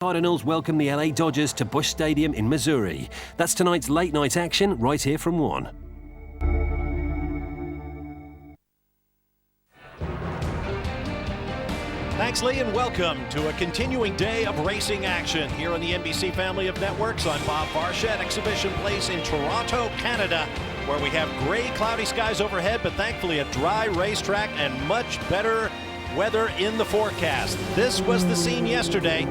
Cardinals welcome the LA Dodgers to Busch Stadium in Missouri. That's tonight's late night action right here from 1. Thanks, Lee, and welcome to a continuing day of racing action here on the NBC family of networks. I'm Bob Varsha at Exhibition Place in Toronto, Canada, where we have gray, cloudy skies overhead, but thankfully a dry racetrack and much better weather in the forecast. This was the scene yesterday.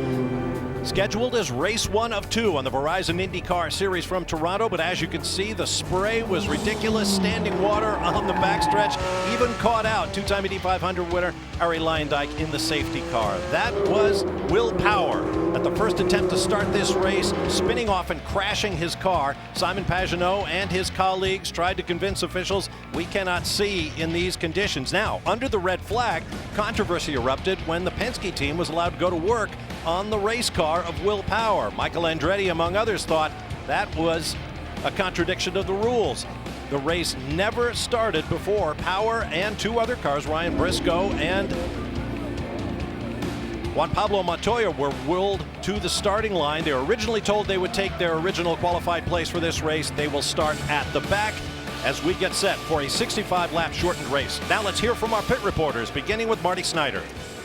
Scheduled as race 1 of 2 on the Verizon IndyCar Series from Toronto, but as you can see, the spray was ridiculous. Standing water on the backstretch, even caught out two-time Indy 500 winner Arie Luyendyk in the safety car. That was Will Power at the first attempt to start this race, spinning off and crashing his car. Simon Pagenaud and his colleagues tried to convince officials we cannot see in these conditions. Now, under the red flag, controversy erupted when the Penske team was allowed to go to work on the race car of Will Power. Michael Andretti, among others, thought that was a contradiction of the rules. The race never started before Power and 2 other cars, Ryan Briscoe and Juan Pablo Montoya, were whirled to the starting line. They were originally told they would take their original qualified place for this race. They will start at the back as we get set for a 65-lap shortened race. Now let's hear from our pit reporters, beginning with Marty Snyder.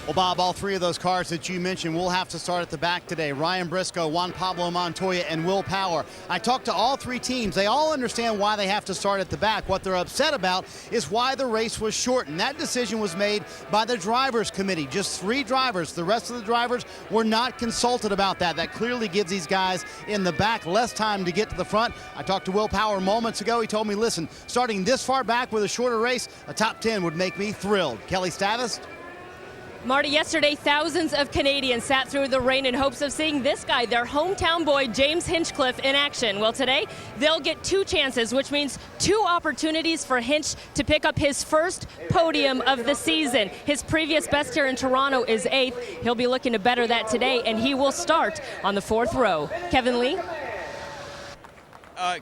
Well, Bob, all 3 of those cars that you mentioned will have to start at the back today. Ryan Briscoe, Juan Pablo Montoya, and Will Power. I talked to all 3 teams. They all understand why they have to start at the back. What they're upset about is why the race was shortened. That decision was made by the drivers' committee. Just 3 drivers. The rest of the drivers were not consulted about that. That clearly gives these guys in the back less time to get to the front. I talked to Will Power moments ago. He told me, listen, starting this far back with a shorter race, a top 10 would make me thrilled. Kelly Stavis? Marty, yesterday thousands of Canadians sat through the rain in hopes of seeing this guy, their hometown boy, James Hinchcliffe, in action. Well, today they'll get 2 chances, which means 2 opportunities for Hinch to pick up his first podium of the season. His previous best here in Toronto is 8th. He'll be looking to better that today, and he will start on the 4th row. Kevin Lee?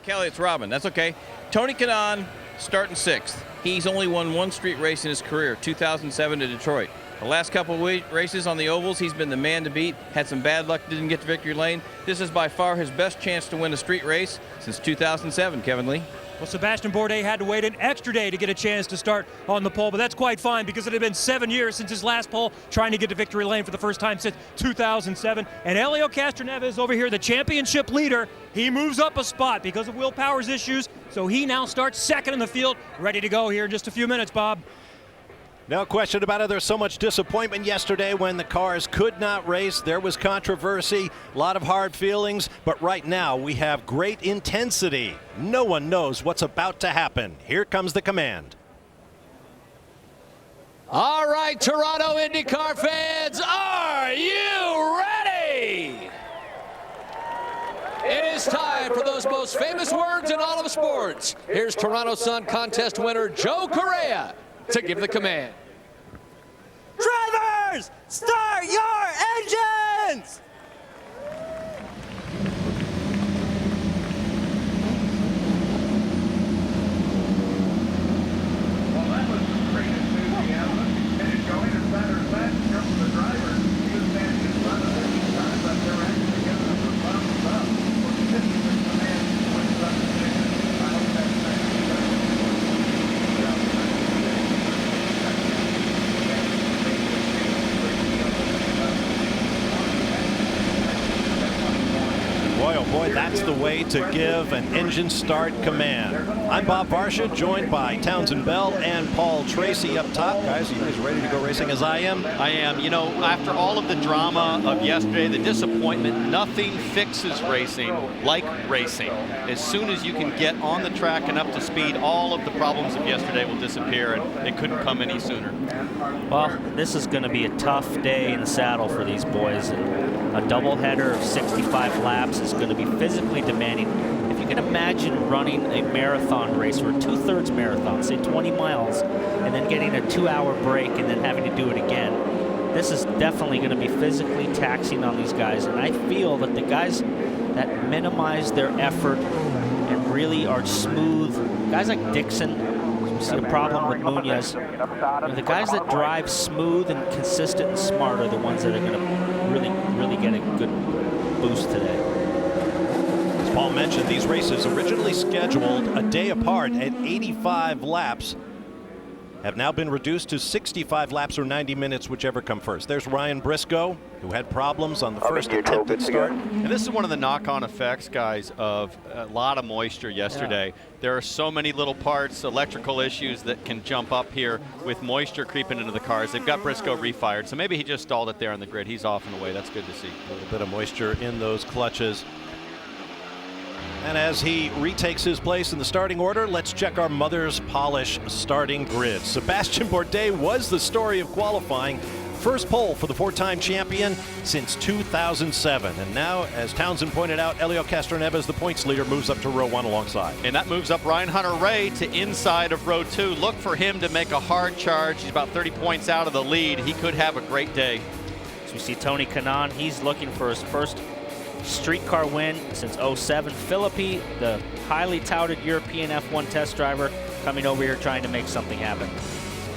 Kelly, it's Robin. That's okay. Tony Kanaan starting 6th. He's only won 1 street race in his career, 2007 to Detroit. The last couple of races on the ovals, he's been the man to beat. Had some bad luck, didn't get to victory lane. This is by far his best chance to win a street race since 2007, Kevin Lee. Well, Sebastian Bourdais had to wait an extra day to get a chance to start on the pole, but that's quite fine because it had been 7 years since his last pole, trying to get to victory lane for the first time since 2007. And Helio Castroneves over here, the championship leader, he moves up a spot because of Will Power's issues, so he now starts 2nd in the field, ready to go here in just a few minutes, Bob. No question about it. There's so much disappointment yesterday when the cars could not race. There was controversy, a lot of hard feelings, but right now we have great intensity. No one knows what's about to happen. Here comes the command. All right, Toronto IndyCar fans, are you ready? It is time for those most famous words in all of sports. Here's Toronto Sun Contest winner Joe Correa to give the command. Drivers, start your engines! Well, that was great enthusiasm. And it's going as matter of fact, in terms of the drivers, he was standing in front of it times, but they were actually giving us a thumbs up. Well, this is the command when it's up to chicken. I hope that's nice. Boy, oh boy, that's the way to give an engine start command. I'm Bob Varsha, joined by Townsend Bell and Paul Tracy up top. Guys, are you guys ready to go racing as I am? I am. You know, after all of the drama of yesterday, the disappointment, nothing fixes racing like racing. As soon as you can get on the track and up to speed, all of the problems of yesterday will disappear, and it couldn't come any sooner. Well, this is going to be a tough day in the saddle for these boys. And a doubleheader of 65 laps is going to be physically demanding. If you can imagine running a marathon race or a 2/3 marathon, say 20 miles, and then getting a 2-hour break and then having to do it again, this is definitely going to be physically taxing on these guys. And I feel that the guys that minimize their effort and really are smooth, guys like Dixon, see a problem with Munoz. The guys that drive smooth and consistent and smart are the ones that are going to really get a good boost today. As Paul mentioned, these races originally scheduled a day apart at 85 laps have now been reduced to 65 laps or 90 minutes, whichever come first. There's Ryan Briscoe, who had problems on the first attempted start. And this is one of the knock-on effects, guys, of a lot of moisture yesterday. Yeah. There are so many little parts, electrical issues that can jump up here with moisture creeping into the cars. They've got Briscoe refired, so maybe he just stalled it there on the grid. He's off and away. That's good to see. A little bit of moisture in those clutches. And as he retakes his place in the starting order, let's check our Mother's Polish starting grid. Sebastian Bourdais was the story of qualifying. First pole for the four-time champion since 2007. And now, as Townsend pointed out, Helio Castroneves, the points leader, moves up to row 1 alongside. And that moves up Ryan Hunter-Reay to inside of row 2. Look for him to make a hard charge. He's about 30 points out of the lead. He could have a great day. So we see Tony Kanaan. He's looking for his first streetcar win since 07. Philippi, the highly touted European F1 test driver, coming over here trying to make something happen.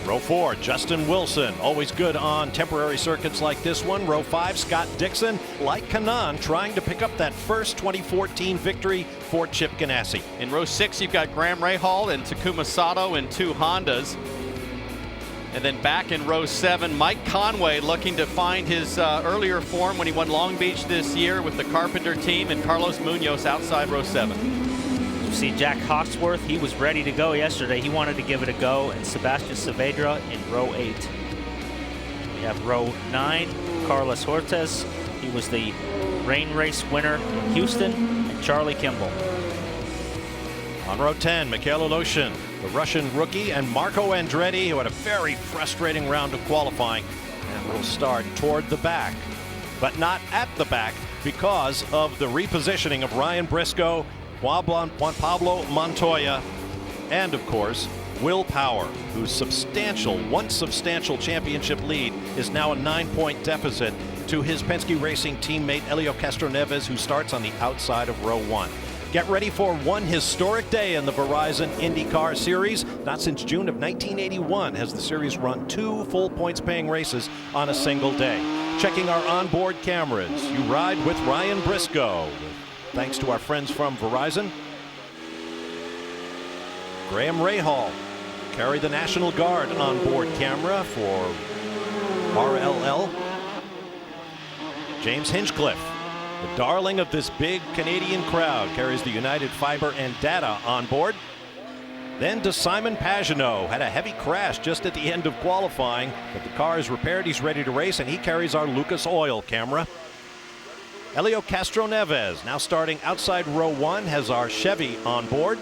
Row 4, Justin Wilson, always good on temporary circuits like this one. Row 5, Scott Dixon, like Kanaan, trying to pick up that first 2014 victory for Chip Ganassi. In row 6, you've got Graham Rahal and Takuma Sato in 2 Hondas. And then back in row 7, Mike Conway looking to find his earlier form when he won Long Beach this year with the Carpenter team, and Carlos Munoz outside row 7. You see Jack Hawksworth, he was ready to go yesterday. He wanted to give it a go, and Sebastian Saavedra in row 8. We have row 9, Carlos Hortes. He was the rain race winner in Houston, and Charlie Kimball. On row 10, Mikhail Aloshin, the Russian rookie, and Marco Andretti, who had a very frustrating round of qualifying, and will start toward the back, but not at the back because of the repositioning of Ryan Briscoe, Juan Pablo Montoya, and of course, Will Power, whose once substantial championship lead is now a 9-point deficit to his Penske Racing teammate Helio Castroneves, who starts on the outside of row 1. Get ready for one historic day in the Verizon IndyCar Series. Not since June of 1981 has the series run 2 full points-paying races on a single day. Checking our onboard cameras, you ride with Ryan Briscoe. Thanks to our friends from Verizon. Graham Rahal carry the National Guard onboard camera for RLL. James Hinchcliffe, the darling of this big Canadian crowd, carries the United Fiber and Data on board. Then to Simon Pagenaud, had a heavy crash just at the end of qualifying, but the car is repaired, he's ready to race, and he carries our Lucas Oil camera. Helio Castroneves, now starting outside row 1, has our Chevy on board.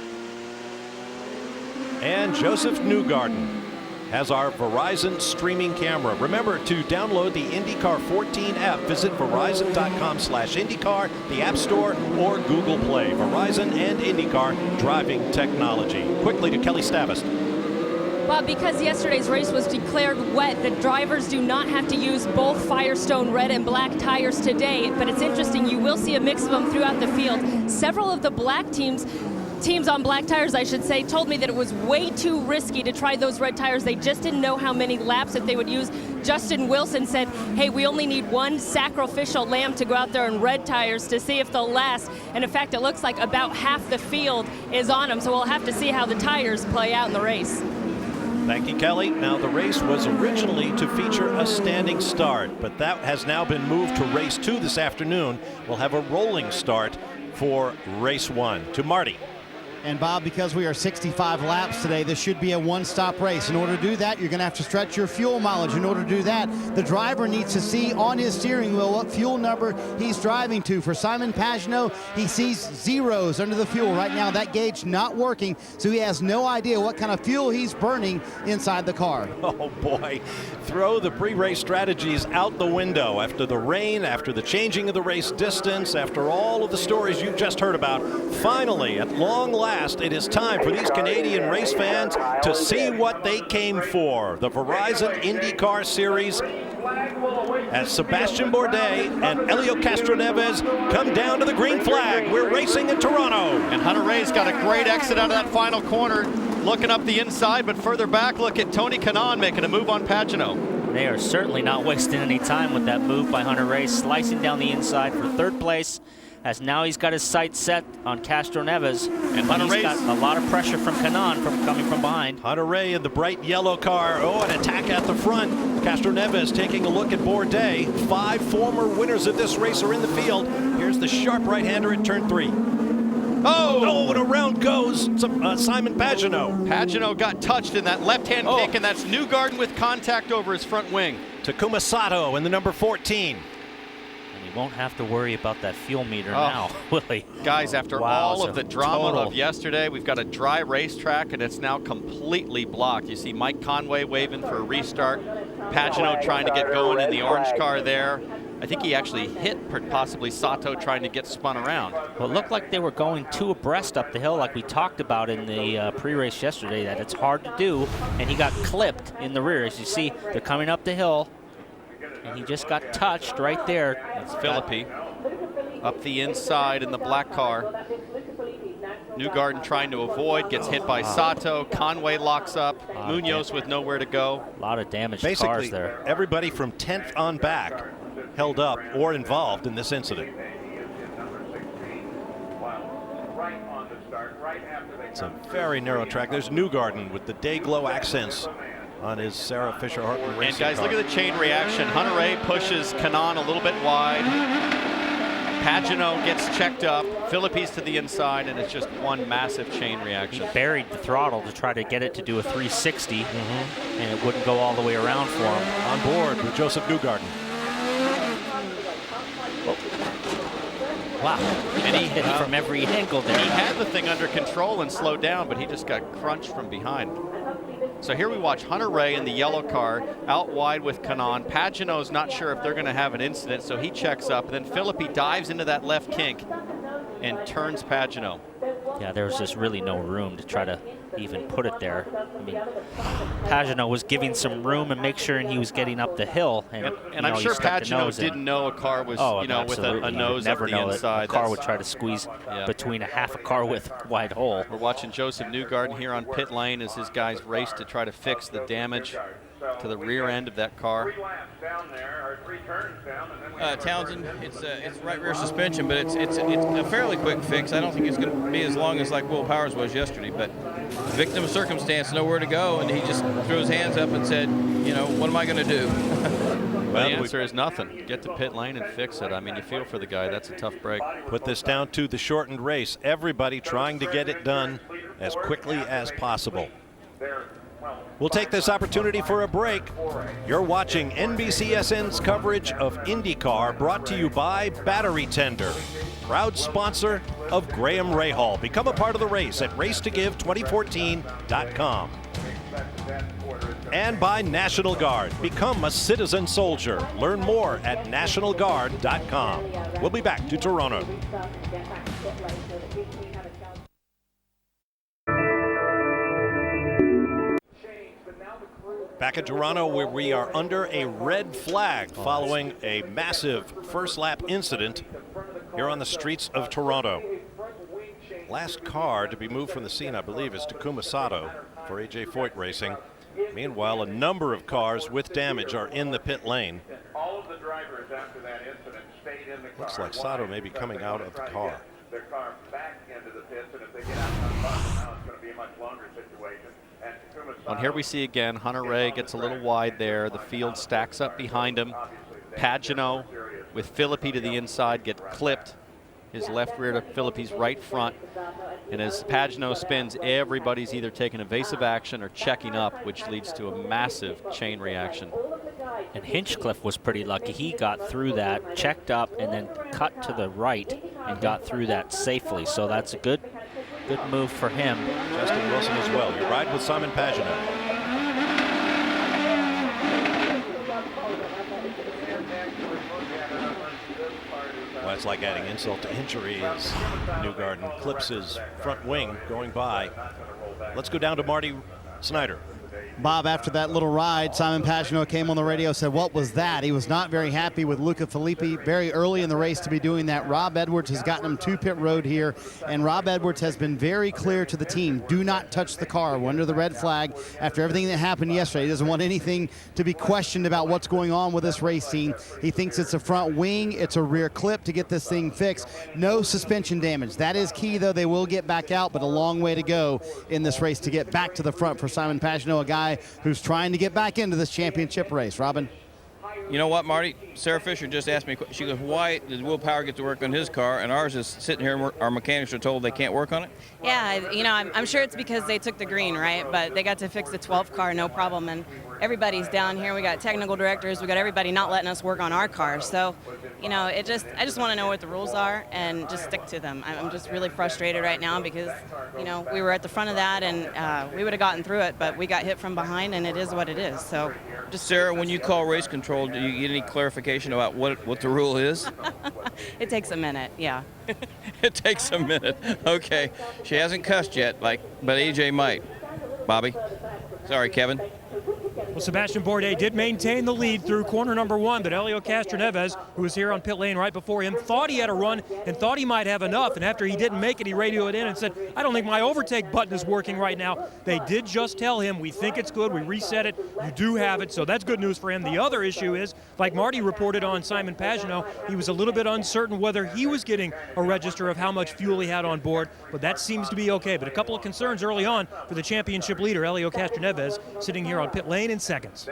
And Joseph Newgarden has our Verizon streaming camera. Remember to download the IndyCar 14 app. Visit Verizon.com/IndyCar, the App Store, or Google Play. Verizon and IndyCar driving technology. Quickly to Kelly Stavist. Well, because yesterday's race was declared wet, the drivers do not have to use both Firestone red and black tires today. But it's interesting, you will see a mix of them throughout the field. Several of the black teams on black tires, I should say, told me that it was way too risky to try those red tires. They just didn't know how many laps that they would use. Justin Wilson said, hey, we only need one sacrificial lamb to go out there in red tires to see if they'll last. And in fact, it looks like about half the field is on them, so we'll have to see how the tires play out in the race. Thank you, Kelly. Now, the race was originally to feature a standing start, but that has now been moved to race 2 this afternoon. We'll have a rolling start for race 1. To Marty. And Bob, because we are 65 laps today, this should be a one-stop race. In order to do that, you're going to have to stretch your fuel mileage. In order to do that, the driver needs to see on his steering wheel what fuel number he's driving to. For Simon Pagenaud, he sees zeros under the fuel. Right now, that gauge not working, so he has no idea what kind of fuel he's burning inside the car. Oh, boy. Throw the pre-race strategies out the window. After the rain, after the changing of the race distance, after all of the stories you just heard about, finally, at long last, it is time for these Canadian race fans to see what they came for. The Verizon IndyCar Series, as Sebastian Bourdais and Helio Castroneves come down to the green flag. We're racing in Toronto. And Hunter-Reay's got a great exit out of that final corner, looking up the inside, but further back, look at Tony Kanaan making a move on Pagenaud. They are certainly not wasting any time with that move by Hunter Ray, slicing down the inside for third place, as now he's got his sights set on Castro Neves. And Hunter Ray's got a lot of pressure from Kanaan coming from behind. Hunter Ray in the bright yellow car. Oh, an attack at the front. Castro Neves taking a look at Bourdais. 5 former winners of this race are in the field. Here's the sharp right-hander at turn 3. Oh, and around goes Simon Pagenaud. Pagenaud got touched in that left-hand kick, and that's Newgarden with contact over his front wing. Takuma Sato in the number 14. And he won't have to worry about that fuel meter now, will he? Guys, after all of the drama of yesterday, we've got a dry racetrack, and it's now completely blocked. You see Mike Conway waving for a restart. Pagenaud trying to get going in the orange car there. I think he actually hit possibly Sato trying to get spun around. Well, it looked like they were going 2 abreast up the hill like we talked about in the pre-race yesterday, that it's hard to do, and he got clipped in the rear. As you see, they're coming up the hill, and he just got touched right there. That's Philippi up the inside in the black car. Newgarden trying to avoid, gets hit by Sato. Conway locks up. Munoz with nowhere to go. A lot of damaged Basically, cars there. Everybody from 10th on back held up or involved in this incident. It's a very narrow track. There's Newgarden with the day glow accents on his Sarah Fisher Hartman racing And guys, car. look at the chain reaction. Hunter Ray pushes Kanaan a little bit wide. Pagenaud gets checked up. Philippi's to the inside, and it's just one massive chain reaction. He buried the throttle to try to get it to do a 360, and it wouldn't go all the way around for him. On board with Joseph Newgarden. Wow. And he hit from every angle there. He had the thing under control and slowed down, but he just got crunched from behind. So here we watch Hunter Ray in the yellow car out wide with Kanaan. Pagenaud's not sure if they're going to have an incident, so he checks up. Then Philippi dives into that left kink and turns Pagenaud. Yeah, there was just really no room to try to even put it there. I mean, Pagenaud was giving some room and make sure he was getting up the hill. And I'm sure Pagenaud didn't know a car was, with a nose up the inside. A car would try to squeeze between a half a car width wide hole. We're watching Joseph Newgarden here on pit lane as his guys race to try to fix the damage to the rear end of that car. Townsend, it's right rear suspension, but it's a fairly quick fix. I don't think it's going to be as long as like Will Powers was yesterday, but victim of circumstance, nowhere to go, and he just threw his hands up and said, what am I going to do? Well, the answer is nothing. Get to pit lane and fix it. I mean, you feel for the guy. That's a tough break. Put this down to the shortened race. Everybody trying to get it done as quickly as possible. We'll take this opportunity for a break. You're watching NBCSN's coverage of IndyCar, brought to you by Battery Tender, proud sponsor of Graham Rahal. Become a part of the race at racetogive2014.com. And by National Guard. Become a citizen soldier. Learn more at nationalguard.com. We'll be back to Toronto. Back at Toronto, where we are under a red flag following a massive first lap incident here on the streets of Toronto. Last car to be moved from the scene, I believe, is Takuma Sato for AJ Foyt Racing. Meanwhile, a number of cars with damage are in the pit lane. All of the drivers after that incident stayed in the car. Looks like Sato may be coming out of the car. Their car back into the pits, and if they get out on the bus, now it's going to be a much longer situation. And here we see again, Hunter Ray gets a little wide there. The field stacks up behind him. Pagenaud with Philippi to the inside get clipped. His left rear to Philippi's right front. And as Pagenaud spins, everybody's either taking evasive action or checking up, which leads to a massive chain reaction. And Hinchcliffe was pretty lucky. He got through that, checked up, and then cut to the right and got through that safely. So that's a good move for him. Justin Wilson as well. You ride with Simon Pagenaud. Well, it's like adding insult to injury as Newgarden clips his front wing going by. Let's go down to Marty Snyder. Bob, after that little ride, Simon Pagenaud came on the radio, said, what was that? He was not very happy with Luca Filippi very early in the race to be doing that. Rob Edwards has gotten him to pit road here, and Rob Edwards has been very clear to the team, do not touch the car. We're under the red flag after everything that happened yesterday. He doesn't want anything to be questioned about what's going on with this race team. He thinks it's a front wing, it's a rear clip to get this thing fixed. No suspension damage. That is key, though. They will get back out, but a long way to go in this race to get back to the front for Simon Pagenaud, a guy who's trying to get back into this championship race. Robin? You know what, Marty? Sarah Fisher just asked me, she goes, why does Will Power get to work on his car and ours is sitting here and our mechanics are told they can't work on it? Yeah, you know, I'm sure it's because they took the green, right? But they got to fix the 12th car, no problem. And everybody's down here. We got technical directors. We got everybody not letting us work on our car. So, you know, I just want to know what the rules are and just stick to them. I'm just really frustrated right now because, you know, we were at the front of that and we would have gotten through it, but we got hit from behind and it is what it is. So, just Sarah, when you call race control, do you get any clarification about what the rule is? It takes a minute, yeah. It takes a minute. Okay. She hasn't cussed yet, but AJ might. Bobby? Sorry, Kevin. Well, Sebastian Bourdais did maintain the lead through corner number 1, but Helio Castroneves, who was here on pit lane right before him, thought he had a run and thought he might have enough, and after he didn't make it, he radioed in and said, I don't think my overtake button is working right now. They did just tell him, we think it's good, we reset it, you do have it, so that's good news for him. The other issue is, like Marty reported on Simon Pagenaud, he was a little bit uncertain whether he was getting a register of how much fuel he had on board, but that seems to be okay. But a couple of concerns early on for the championship leader, Helio Castroneves, sitting here on pit lane in seconds.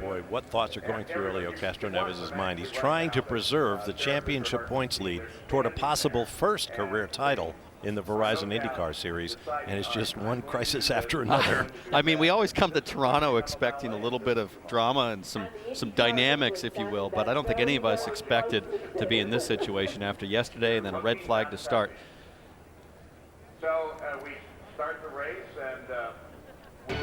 Boy, what thoughts are going through Helio Castroneves' mind? He's trying to preserve the championship points lead toward a possible first career title in the Verizon IndyCar Series, and it's just one crisis after another. I mean, we always come to Toronto expecting a little bit of drama and some dynamics, if you will, but I don't think any of us expected to be in this situation after yesterday and then a red flag to start. So we start the race and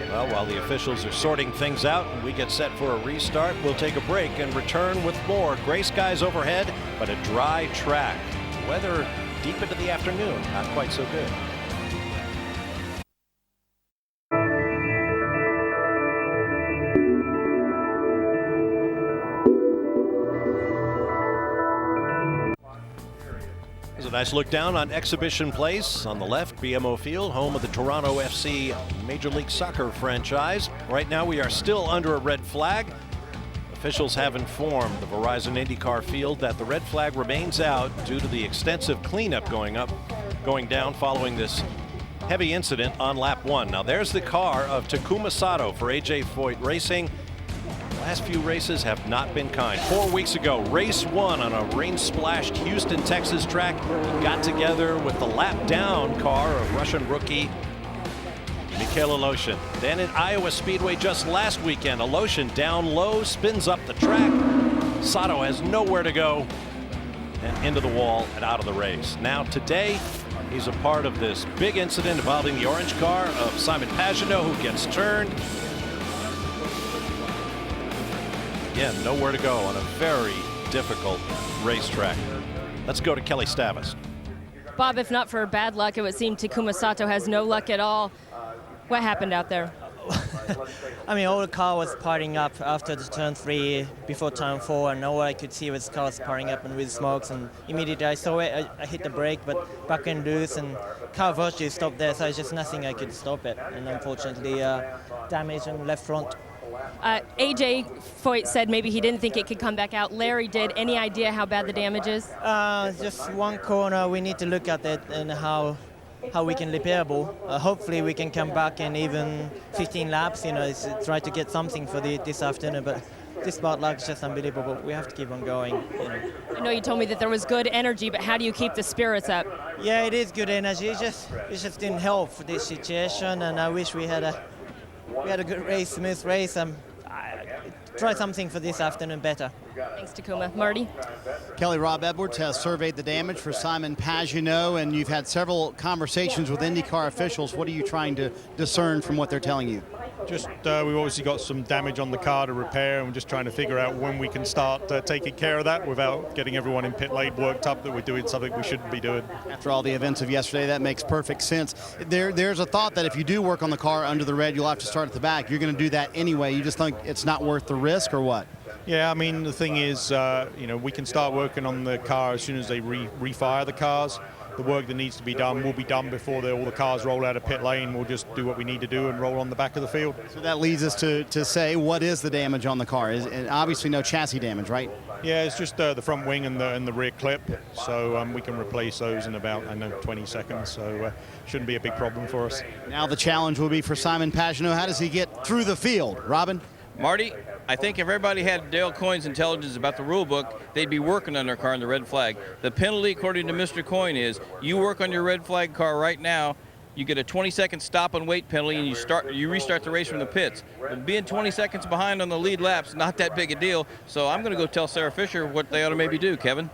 well, while the officials are sorting things out and we get set for a restart, we'll take a break and return with more. Gray skies overhead, but a dry track. Weather deep into the afternoon, not quite so good. There's a nice look down on Exhibition Place. On the left, BMO Field, home of the Toronto FC Major League Soccer franchise. Right now we are still under a red flag. Officials have informed the Verizon IndyCar field that the red flag remains out due to the extensive cleanup going down following this heavy incident on lap 1. Now there's the car of Takuma Sato for AJ Foyt Racing. Last few races have not been kind. 4 weeks ago, race 1 on a rain-splashed Houston, Texas track. He got together with the lap-down car of Russian rookie Mikhail Aleshin. Then at Iowa Speedway just last weekend, Aleshin down low, spins up the track. Sato has nowhere to go and into the wall and out of the race. Now today, he's a part of this big incident involving the orange car of Simon Pagenaud, who gets turned. Again, nowhere to go on a very difficult racetrack. Let's go to Kelly Stavis. Bob, if not for bad luck, it would seem Takuma Sato has no luck at all. What happened out there? I mean, all the car was parting up after the turn 3 before turn 4, and all I could see was cars parting up and with smokes, and immediately I saw it, I hit the brake, but back end loose, and car virtually stopped there, so there's just nothing I could stop it, and unfortunately damage on left front. AJ Foyt said maybe he didn't think it could come back out. Larry did. Any idea how bad the damage is? Just one corner. We need to look at it and how we can repairable. Hopefully we can come back in even 15 laps, you know, try to get something for this afternoon, but this bad luck is just unbelievable. We have to keep on going, you know. I know you told me that there was good energy, but how do you keep the spirits up? Yeah, it is good energy. It just didn't help for this situation, and I wish we had a good race, smooth race. Try something for this afternoon better. Thanks, Takuma. Marty? Kelly, Rob Edwards has surveyed the damage for Simon Pagenaud, and you've had several conversations with IndyCar officials. What are you trying to discern from what they're telling you? Just we've obviously got some damage on the car to repair, and we're just trying to figure out when we can start taking care of that without getting everyone in pit lane worked up that we're doing something we shouldn't be doing. After all the events of yesterday, that makes perfect sense. There's a thought that if you do work on the car under the red, you'll have to start at the back. You're going to do that anyway. You just think it's not worth the risk, or what? Yeah, I mean, the thing is, we can start working on the car as soon as they refire the cars. The work that needs to be done will be done before all the cars roll out of pit lane. We'll just do what we need to do and roll on the back of the field. So that leads us to say, what is the damage on the car? And obviously no chassis damage, right? Yeah, it's just the front wing and the rear clip. So we can replace those in about, 20 seconds. So shouldn't be a big problem for us. Now the challenge will be for Simon Pagenaud. How does he get through the field? Robin? Marty, I think if everybody had Dale Coyne's intelligence about the rule book, they'd be working on their car in the red flag. The penalty, according to Mr. Coyne, is you work on your red flag car right now, you get a 20-second stop and wait penalty, and you restart the race from the pits. But being 20 seconds behind on the lead lap's not that big a deal, so I'm going to go tell Sarah Fisher what they ought to maybe do, Kevin.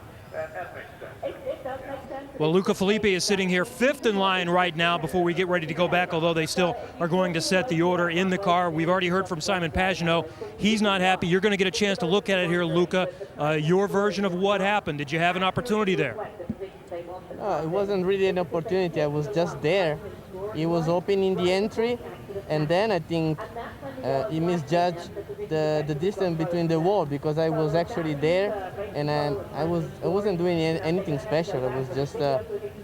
Well, Luca Filippi is sitting here 5th in line right now before we get ready to go back, although they still are going to set the order in the car. We've already heard from Simon Pagenaud. He's not happy. You're going to get a chance to look at it here, Luca. Your version of what happened. Did you have an opportunity there? It wasn't really an opportunity. I was just there. He was open in the entry, and then I think he misjudged the distance between the wall, because I was actually there, and I wasn't doing anything special. I was just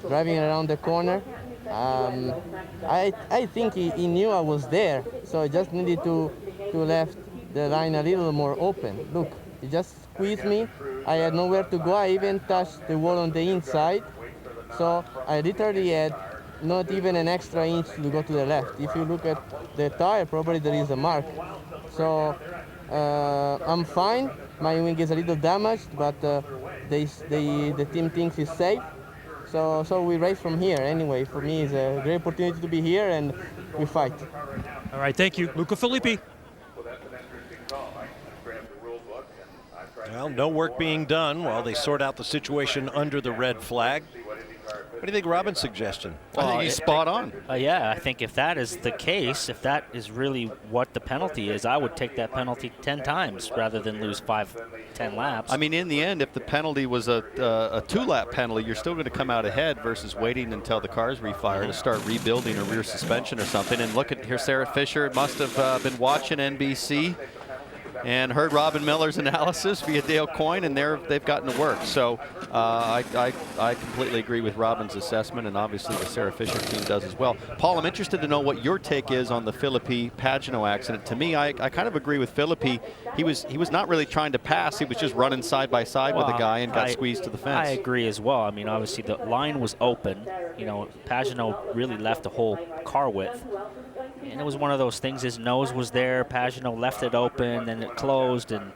driving around the corner. I think he knew I was there, so I just needed to left the line a little more open. Look, he just squeezed me. I had nowhere to go. I even touched the wall on the inside, so I literally had not even an extra inch to go to the left. If you look at the tire, probably there is a mark. So I'm fine. My wing is a little damaged, but the team thinks it's safe. So we race from here. Anyway, for me, it's a great opportunity to be here, and we fight. All right, thank you. Luca Filippi. Well, no work being done while they sort out the situation under the red flag. What do you think Robin's suggestion? I think he's spot on. Yeah, I think if that is the case, if that is really what the penalty is, I would take that penalty 10 times rather than lose 5-10 laps. I mean, in the end, if the penalty was a 2-lap penalty, you're still going to come out ahead versus waiting until the car's refired to start rebuilding a rear suspension or something. And look at here, Sarah Fisher must have been watching NBC and heard Robin Miller's analysis via Dale Coyne, and they've gotten to work. So I completely agree with Robin's assessment, and obviously the Sarah Fisher team does as well. Paul, I'm interested to know what your take is on the Filippi Pagenaud accident. To me, I kind of agree with Filippi. He was not really trying to pass. He was just running side by side with a guy and got squeezed to the fence. I agree as well. I mean, obviously the line was open. Pagenaud really left the whole car width. And it was one of those things, his nose was there, Pagenaud left it open, and it closed, and,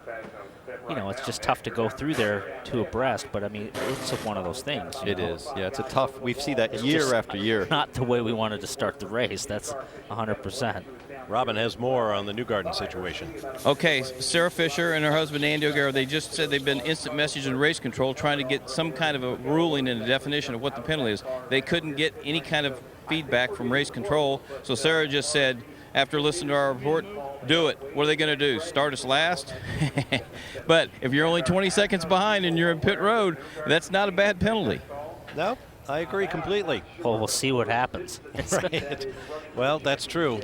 it's just tough to go through there two abreast, but, I mean, it's one of those things. It is. Yeah, it's a tough, we see that year after year. Not the way we wanted to start the race, that's 100%. Robin has more on the Newgarden situation. Okay, Sarah Fisher and her husband Andy O'Gara, they just said they've been instant message and race control trying to get some kind of a ruling and a definition of what the penalty is. They couldn't get any kind of feedback from race control, so Sarah just said, after listening to our report, do it. What are they going to do? Start us last? But if you're only 20 seconds behind and you're in pit road, that's not a bad penalty. No, I agree completely. Well, we'll see what happens. Right. Well, that's true.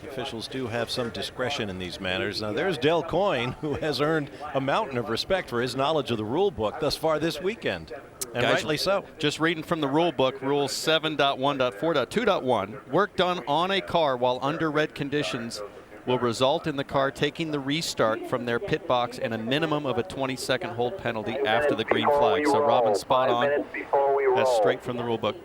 Officials do have some discretion in these matters. Now, there's Dale Coyne, who has earned a mountain of respect for his knowledge of the rule book thus far this weekend. And Guys, rightly so. Just reading from the rule book, Rule 7.1.4.2.1, work done on a car while under red conditions will result in the car taking the restart from their pit box and a minimum of a 20-second hold penalty after the green flag. So Robin's spot on. That's straight from the rule book.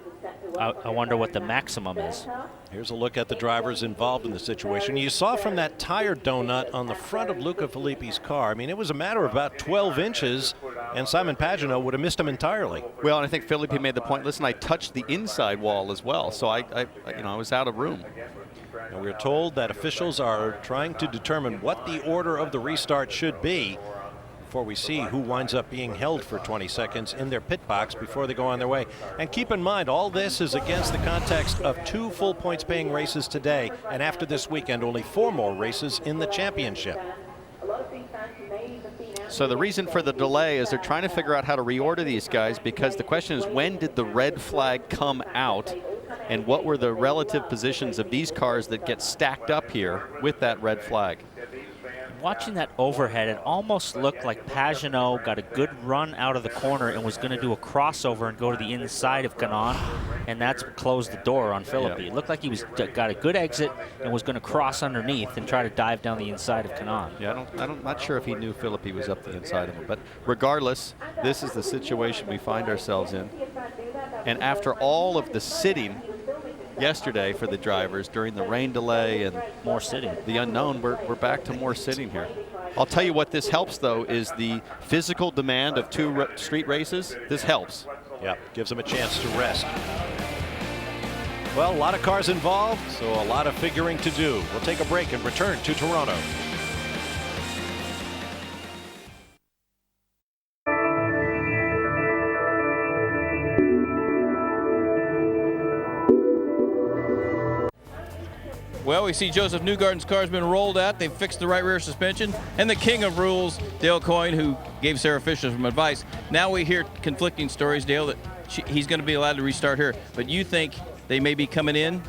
I wonder what the maximum is. Here's a look at the drivers involved in the situation. You saw from that tire donut on the front of Luca Filippi's car, I mean, it was a matter of about 12 inches, and Simon Pagenaud would have missed him entirely. Well, and I think Filippi made the point, listen, I touched the inside wall as well, so I was out of room. And we're told that officials are trying to determine what the order of the restart should be. before we see who winds up being held for 20 seconds in their pit box before they go on their way. And keep in mind, all this is against the context of 2 full points paying races today, and after this weekend, only 4 more races in the championship. So the reason for the delay is they're trying to figure out how to reorder these guys, because the question is, when did the red flag come out, and what were the relative positions of these cars that get stacked up here with that red flag? Watching that overhead, it almost looked like Pagenaud got a good run out of the corner and was going to do a crossover and go to the inside of Kanaan, and that's what closed the door on Philippi. Yeah. It looked like he got a good exit and was going to cross underneath and try to dive down the inside of Kanaan. Yeah, I'm not sure if he knew Philippi was up the inside of him, but regardless, this is the situation we find ourselves in. And after all of the sitting yesterday for the drivers during the rain delay and more sitting, the unknown, we're back to more sitting here. I'll tell you what this helps, though, is the physical demand of 2 street races. This helps. Yeah, gives them a chance to rest. Well, a lot of cars involved, so a lot of figuring to do. We'll take a break and return to Toronto. Well, we see Joseph Newgarden's car's been rolled out. They've fixed the right rear suspension. And the king of rules, Dale Coyne, who gave Sarah Fisher some advice. Now we hear conflicting stories, Dale, that he's going to be allowed to restart here. But you think they may be coming in?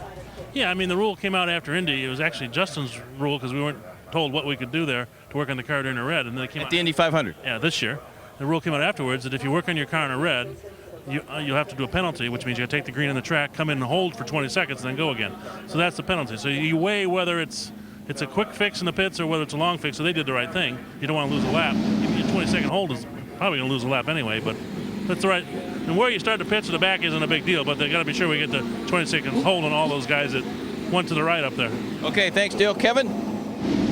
Yeah, I mean, the rule came out after Indy. It was actually Justin's rule because we weren't told what we could do there to work on the car during a red. And then they came at the Indy 500. Yeah, this year. The rule came out afterwards that if you work on your car in a red, you'll have to do a penalty, which means you got to take the green on the track, come in and hold for 20 seconds, and then go again. So that's the penalty. So you weigh whether it's a quick fix in the pits or whether it's a long fix. So they did the right thing. You don't want to lose a lap. Your 20-second hold is probably going to lose a lap anyway, but that's the right. And where you start the pits or the back isn't a big deal, but they got to be sure we get the 20-second hold on all those guys that went to the right up there. Okay, thanks, Dale. Kevin?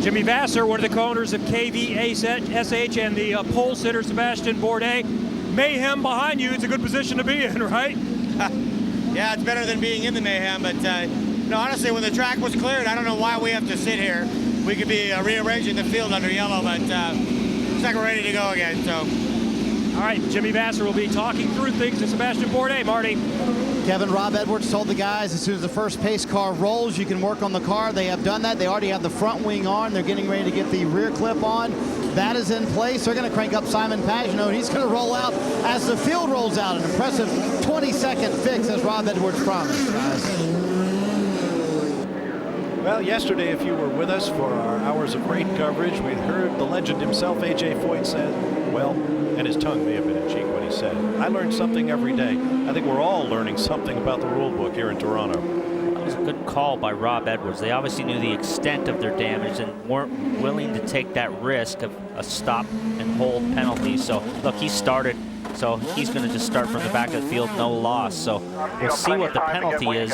Jimmy Vasser, one of the co-owners of KVSH, and the pole sitter Sebastian Bourdais. Mayhem behind you, it's a good position to be in, right? Yeah, it's better than being in the mayhem, but no, honestly, when the track was cleared, I don't know why we have to sit here. We could be rearranging the field under yellow, but looks like we're ready to go again, so. All right, Jimmy Vasser will be talking through things to Sebastian Bourdais. Marty. Kevin, Rob Edwards told the guys as soon as the first pace car rolls, you can work on the car. They have done that. They already have the front wing on. They're getting ready to get the rear clip on. That is in place. They're going to crank up Simon Pagenaud. He's going to roll out as the field rolls out. An impressive 20-second fix, as Rob Edwards promised, guys. Well, yesterday, if you were with us for our hours of rain coverage, we heard the legend himself, A.J. Foyt, said, well, and his tongue may have been in cheek when he said, I learn something every day. I think we're all learning something about the rule book here in Toronto. That was a good call by Rob Edwards. They obviously knew the extent of their damage and weren't willing to take that risk of a stop and hold penalty. So, look, he started, so he's going to just start from the back of the field, no loss. So we'll see what the penalty is,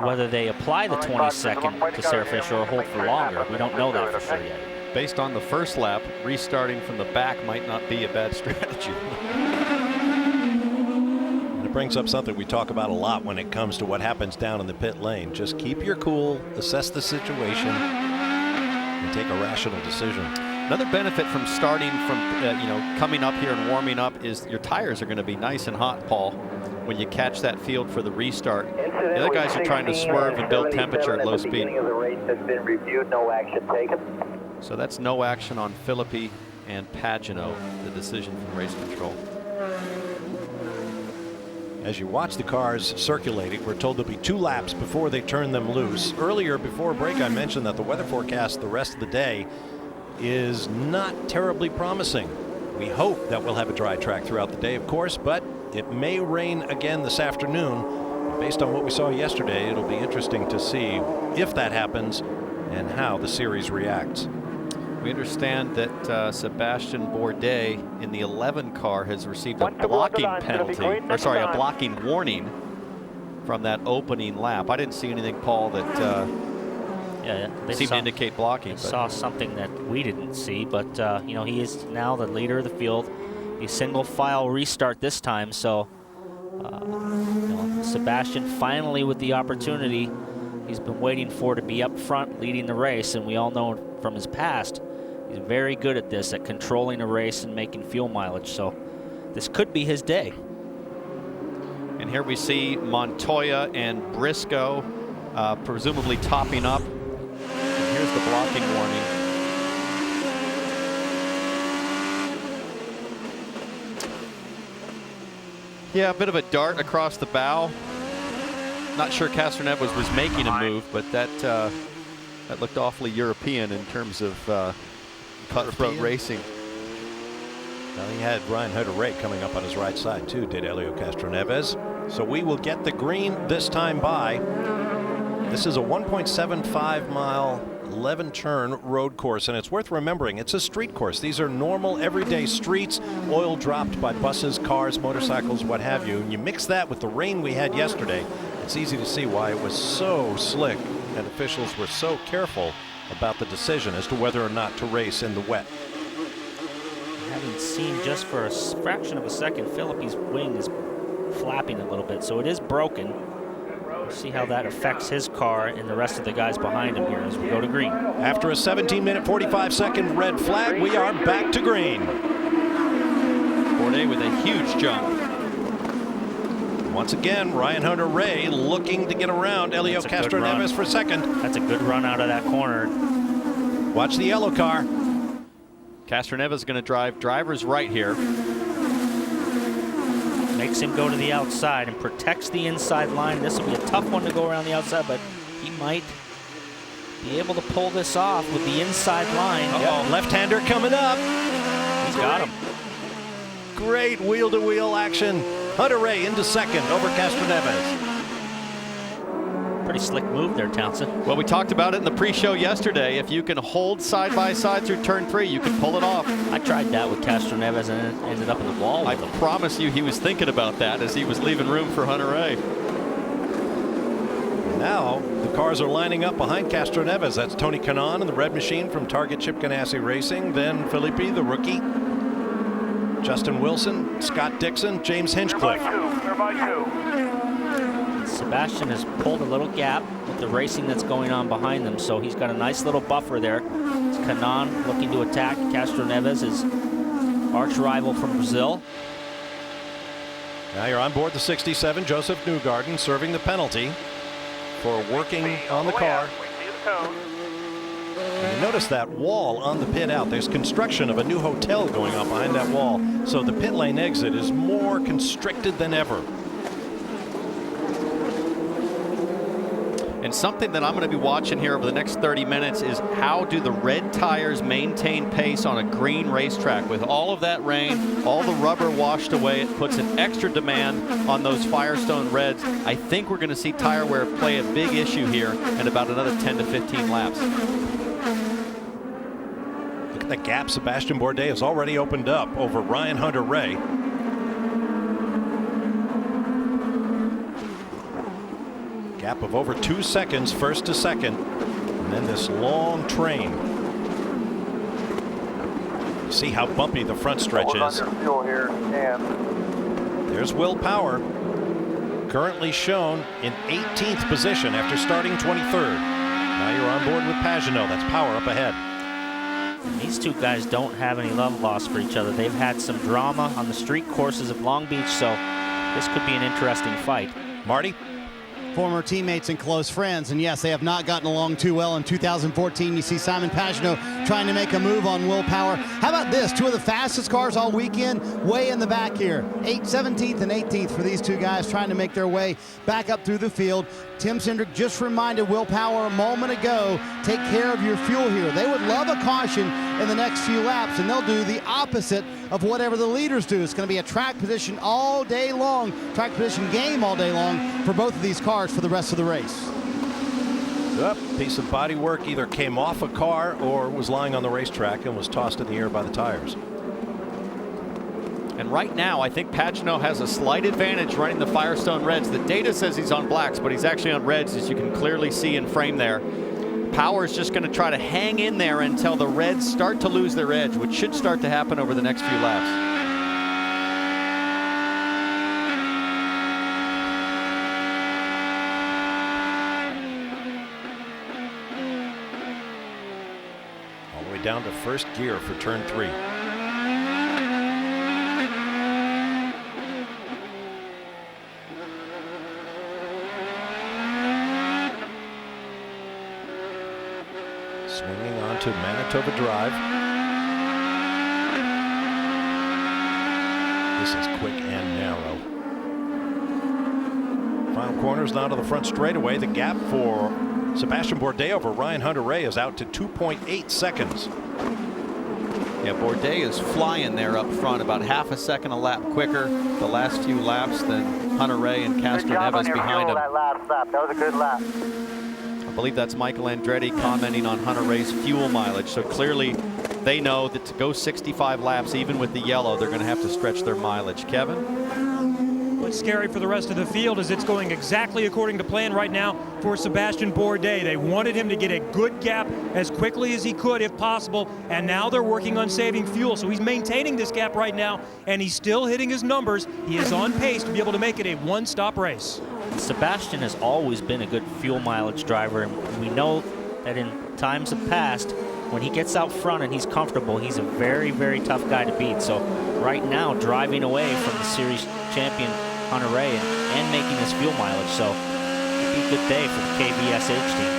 whether they apply the 20-second to Sarah Fisher or hold for longer. We don't know that for sure yet. Based on the first lap, restarting from the back might not be a bad strategy. And it brings up something we talk about a lot when it comes to what happens down in the pit lane. Just keep your cool, assess the situation, and take a rational decision. Another benefit from starting from, coming up here and warming up is your tires are going to be nice and hot, Paul, when you catch that field for the restart. The other guys are trying to swerve and build temperature at low speed. So that's no action on Philippi and Pagenaud, the decision from race control. As you watch the cars circulating, we're told there'll be 2 laps before they turn them loose. Earlier, before break, I mentioned that the weather forecast the rest of the day is not terribly promising. We hope that we'll have a dry track throughout the day, of course, but it may rain again this afternoon. Based on what we saw yesterday, it'll be interesting to see if that happens and how the series reacts. We understand that Sebastian Bourdais in the 11 car has received a blocking penalty, or sorry, a blocking warning from that opening lap. I didn't see anything, Paul, that seemed to indicate blocking. Saw something that we didn't see, but he is now the leader of the field. A single file restart this time, so Sebastian finally with the opportunity he's been waiting for to be up front leading the race, and we all know from his past He's very good at this, at controlling a race and making fuel mileage. So this could be his day. And here we see Montoya and Briscoe presumably topping up. And here's the blocking warning. Yeah, a bit of a dart across the bow. Not sure Castroneves was making a move, but that looked awfully European in terms of cutthroat racing. Well, he had Ryan Hunter-Reay coming up on his right side too, did Helio Castroneves. So we will get the green this time by. This is a 1.75 mile 11 turn road course, and it's worth remembering it's a street course. These are normal everyday streets, oil dropped by buses, cars, motorcycles, what have you. And you mix that with the rain we had yesterday, it's easy to see why it was so slick and officials were so careful about the decision as to whether or not to race in the wet. Having seen just for a fraction of a second, Phillippe's wing is flapping a little bit, so it is broken. We'll see how that affects his car and the rest of the guys behind him here as we go to green. After a 17-minute, 45-second red flag, we are back to green. Bourdais with a huge jump. Once again, Ryan Hunter-Reay looking to get around Helio Castroneves for second. That's a good run out of that corner. Watch the yellow car. Castroneves is going to drive driver's right here. Makes him go to the outside and protects the inside line. This will be a tough one to go around the outside, but he might be able to pull this off with the inside line. Uh-oh, left-hander coming up. He's got him. Great wheel-to-wheel action. Hunter-Reay into second over Castroneves. Pretty slick move there, Townsend. Well, we talked about it in the pre-show yesterday. If you can hold side by side through turn 3, you can pull it off. I tried that with Castroneves and it ended up in the wall. I promise you he was thinking about that as he was leaving room for Hunter-Reay. Now the cars are lining up behind Castroneves. That's Tony Kanaan in the red machine from Target Chip Ganassi Racing. Then Filippi, the rookie. Justin Wilson, Scott Dixon, James Hinchcliffe. They're by two. Sebastian has pulled a little gap with the racing that's going on behind them, so he's got a nice little buffer there. It's Kanaan looking to attack Castroneves, his arch rival from Brazil. Now you're on board the 67, Joseph Newgarden serving the penalty for working on the car. And you notice that wall on the pit out. There's construction of a new hotel going on behind that wall, so the pit lane exit is more constricted than ever. And something that I'm going to be watching here over the next 30 minutes is how do the red tires maintain pace on a green racetrack? With all of that rain, all the rubber washed away, it puts an extra demand on those Firestone reds. I think we're going to see tire wear play a big issue here in about another 10 to 15 laps. Look at the gap Sebastian Bourdais has already opened up over Ryan Hunter-Reay. Gap of over 2 seconds, first to second, and then this long train. You see how bumpy the front stretch is. There's Will Power, currently shown in 18th position after starting 23rd. Now you're on board with Pagenaud. That's Power up ahead. And these two guys don't have any love lost for each other. They've had some drama on the street courses of Long Beach, so this could be an interesting fight. Marty? Former teammates and close friends, and yes, they have not gotten along too well. In 2014, you see Simon Pagenaud trying to make a move on Will Power. How about this? Two of the fastest cars all weekend, way in the back here. 17th and 18th for these two guys trying to make their way back up through the field. Tim Cindric just reminded Will Power a moment ago, take care of your fuel here. They would love a caution in the next few laps, and they'll do the opposite of whatever the leaders do. It's going to be a track position all day long, track position game all day long for both of these cars for the rest of the race. Yep, piece of bodywork either came off a car or was lying on the racetrack and was tossed in the air by the tires. And right now, I think Pagenaud has a slight advantage running the Firestone Reds. The data says he's on blacks, but he's actually on reds, as you can clearly see in frame there. Power is just going to try to hang in there until the Reds start to lose their edge, which should start to happen over the next few laps. down to first gear for turn 3. Swinging onto Manitoba Drive. This is quick and narrow. Final corners now to the front straightaway. The gap for Sebastian Bourdais over Ryan Hunter-Reay is out to 2.8 seconds. Yeah, Bourdais is flying there up front, about half a second a lap quicker the last few laps than Hunter-Reay and Castroneves behind him. That last lap. That was a good lap. I believe that's Michael Andretti commenting on Hunter-Reay's fuel mileage. So clearly they know that to go 65 laps, even with the yellow, they're going to have to stretch their mileage. Kevin? What's scary for the rest of the field is it's going exactly according to plan right now for Sebastian Bourdais. They wanted him to get a good gap as quickly as he could if possible, and now they're working on saving fuel. So he's maintaining this gap right now, and he's still hitting his numbers. He is on pace to be able to make it a one-stop race. Sebastian has always been a good fuel mileage driver, and we know that in times of past, when he gets out front and he's comfortable, he's a very, very tough guy to beat. So right now, driving away from the series champion Hunter-Reay and making his fuel mileage. So it'd be a good day for the KVSH team.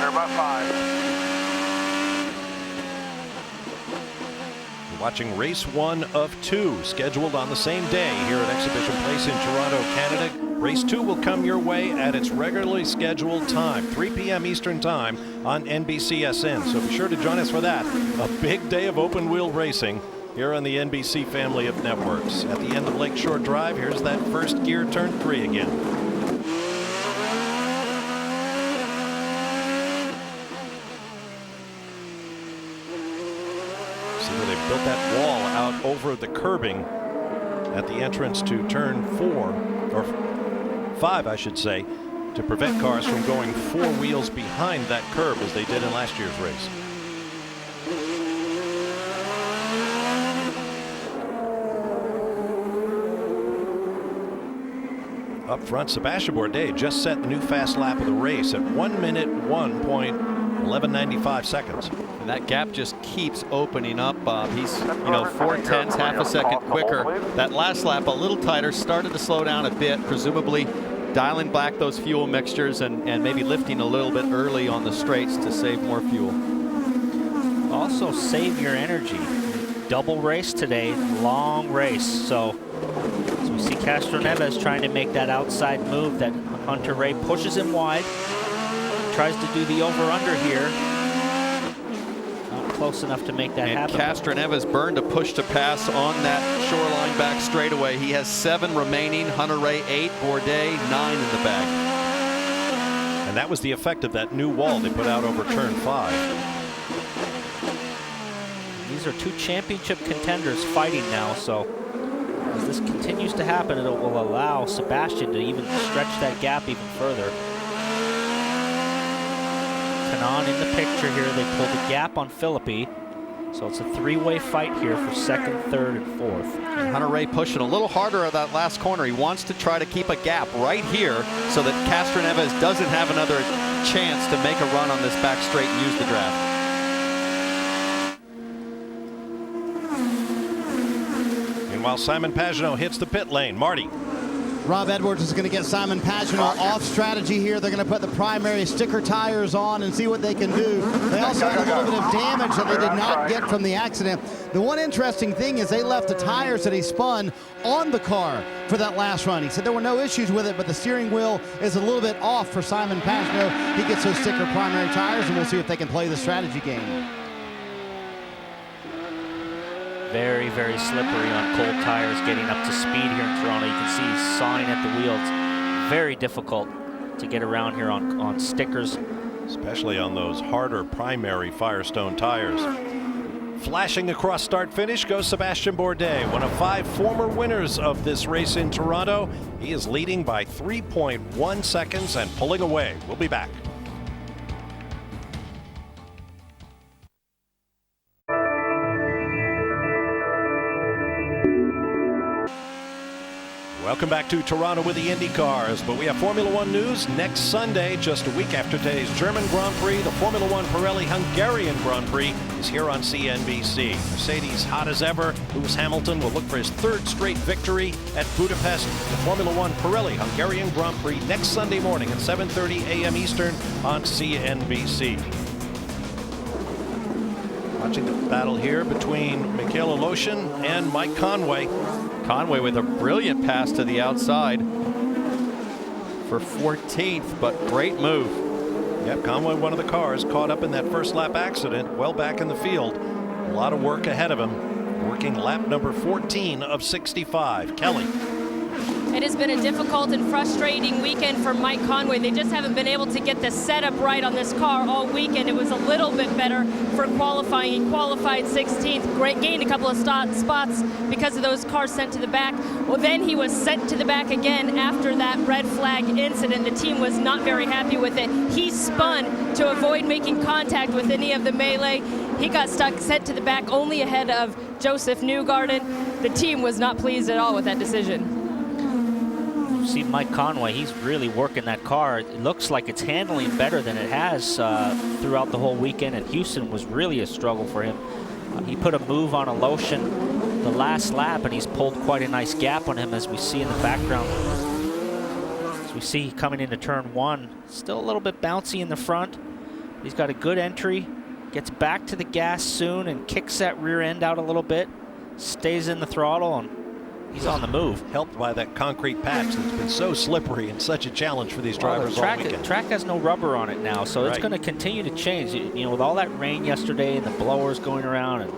They're about 5. Watching race 1 of 2 scheduled on the same day here at Exhibition Place in Toronto, Canada. Race 2 will come your way at its regularly scheduled time, 3 p.m. Eastern Time on NBCSN. So be sure to join us for that. A big day of open wheel racing here on the NBC family of networks. At the end of Lakeshore Drive, here's that first gear turn 3 again. Built that wall out over the curbing at the entrance to turn 4 or 5, I should say, to prevent cars from going 4 wheels behind that curb as they did in last year's race. Up front, Sebastian Bourdais just set the new fast lap of the race at 1 minute 1.1195 seconds. And that gap just keeps opening up, Bob. He's, 4/10, half a second quicker. That last lap a little tighter, started to slow down a bit, presumably dialing back those fuel mixtures and maybe lifting a little bit early on the straights to save more fuel. Also save your energy. Double race today, long race. So we see Castroneves trying to make that outside move that Hunter-Reay pushes him wide. Tries to do the over-under here. Not close enough to make that happen. Castroneves burned a push to pass on that shoreline back straightaway. He has 7 remaining, Hunter-Reay 8, Bourdais 9 in the bag. And that was the effect of that new wall they put out over turn 5. These are 2 championship contenders fighting now, so as this continues to happen, it will allow Sebastian to even stretch that gap even further. Kanon in the picture here. They pulled a gap on Philippi. So it's a 3-way fight here for 2nd, 3rd, and 4th. And Hunter-Reay pushing a little harder at that last corner. He wants to try to keep a gap right here so that Castroneves doesn't have another chance to make a run on this back straight and use the draft. Meanwhile, Simon Pagenaud hits the pit lane. Marty. Rob Edwards is going to get Simon Pagenaud off strategy here. They're going to put the primary sticker tires on and see what they can do. They also had a little bit of damage that they did not get from the accident. The one interesting thing is they left the tires that he spun on the car for that last run. He said there were no issues with it, but the steering wheel is a little bit off for Simon Pagenaud. He gets those sticker primary tires, and we'll see if they can play the strategy game. Very, very slippery on cold tires getting up to speed here in Toronto. You can see he's sawing at the wheels. Very difficult to get around here on stickers. Especially on those harder primary Firestone tires. Flashing across start-finish goes Sebastian Bourdais, one of 5 former winners of this race in Toronto. He is leading by 3.1 seconds and pulling away. We'll be back. Welcome back to Toronto with the Indy cars, but we have Formula One news next Sunday, just a week after today's German Grand Prix. The Formula One Pirelli Hungarian Grand Prix is here on CNBC. Mercedes hot as ever. Lewis Hamilton will look for his third straight victory at Budapest. The Formula One Pirelli Hungarian Grand Prix next Sunday morning at 7:30 a.m. Eastern on CNBC. Watching the battle here between Michael Aloshin and Mike Conway. Conway with a brilliant pass to the outside for 14th, but great move. Yep, Conway, one of the cars, caught up in that first lap accident, well back in the field. A lot of work ahead of him, working lap number 14 of 65. Kelly. It has been a difficult and frustrating weekend for Mike Conway. They just haven't been able to get the setup right on this car all weekend. It was a little bit better for qualifying. He qualified 16th, gained a couple of spots because of those cars sent to the back. Well, then he was sent to the back again after that red flag incident. The team was not very happy with it. He spun to avoid making contact with any of the melee. He got stuck, sent to the back only ahead of Joseph Newgarden. The team was not pleased at all with that decision. See Mike Conway, he's really working that car. It looks like it's handling better than it has throughout the whole weekend, and Houston was really a struggle for him. He put a move on Aloshin the last lap, and he's pulled quite a nice gap on him, as we see in the background. As we see coming into turn 1, still a little bit bouncy in the front. He's got a good entry, gets back to the gas soon and kicks that rear end out a little bit, stays in the throttle, and he's on the move. Helped by that concrete patch that's been so slippery and such a challenge for these drivers all weekend. The track has no rubber on it now, so it's going to continue to change. You know, with all that rain yesterday and the blowers going around, and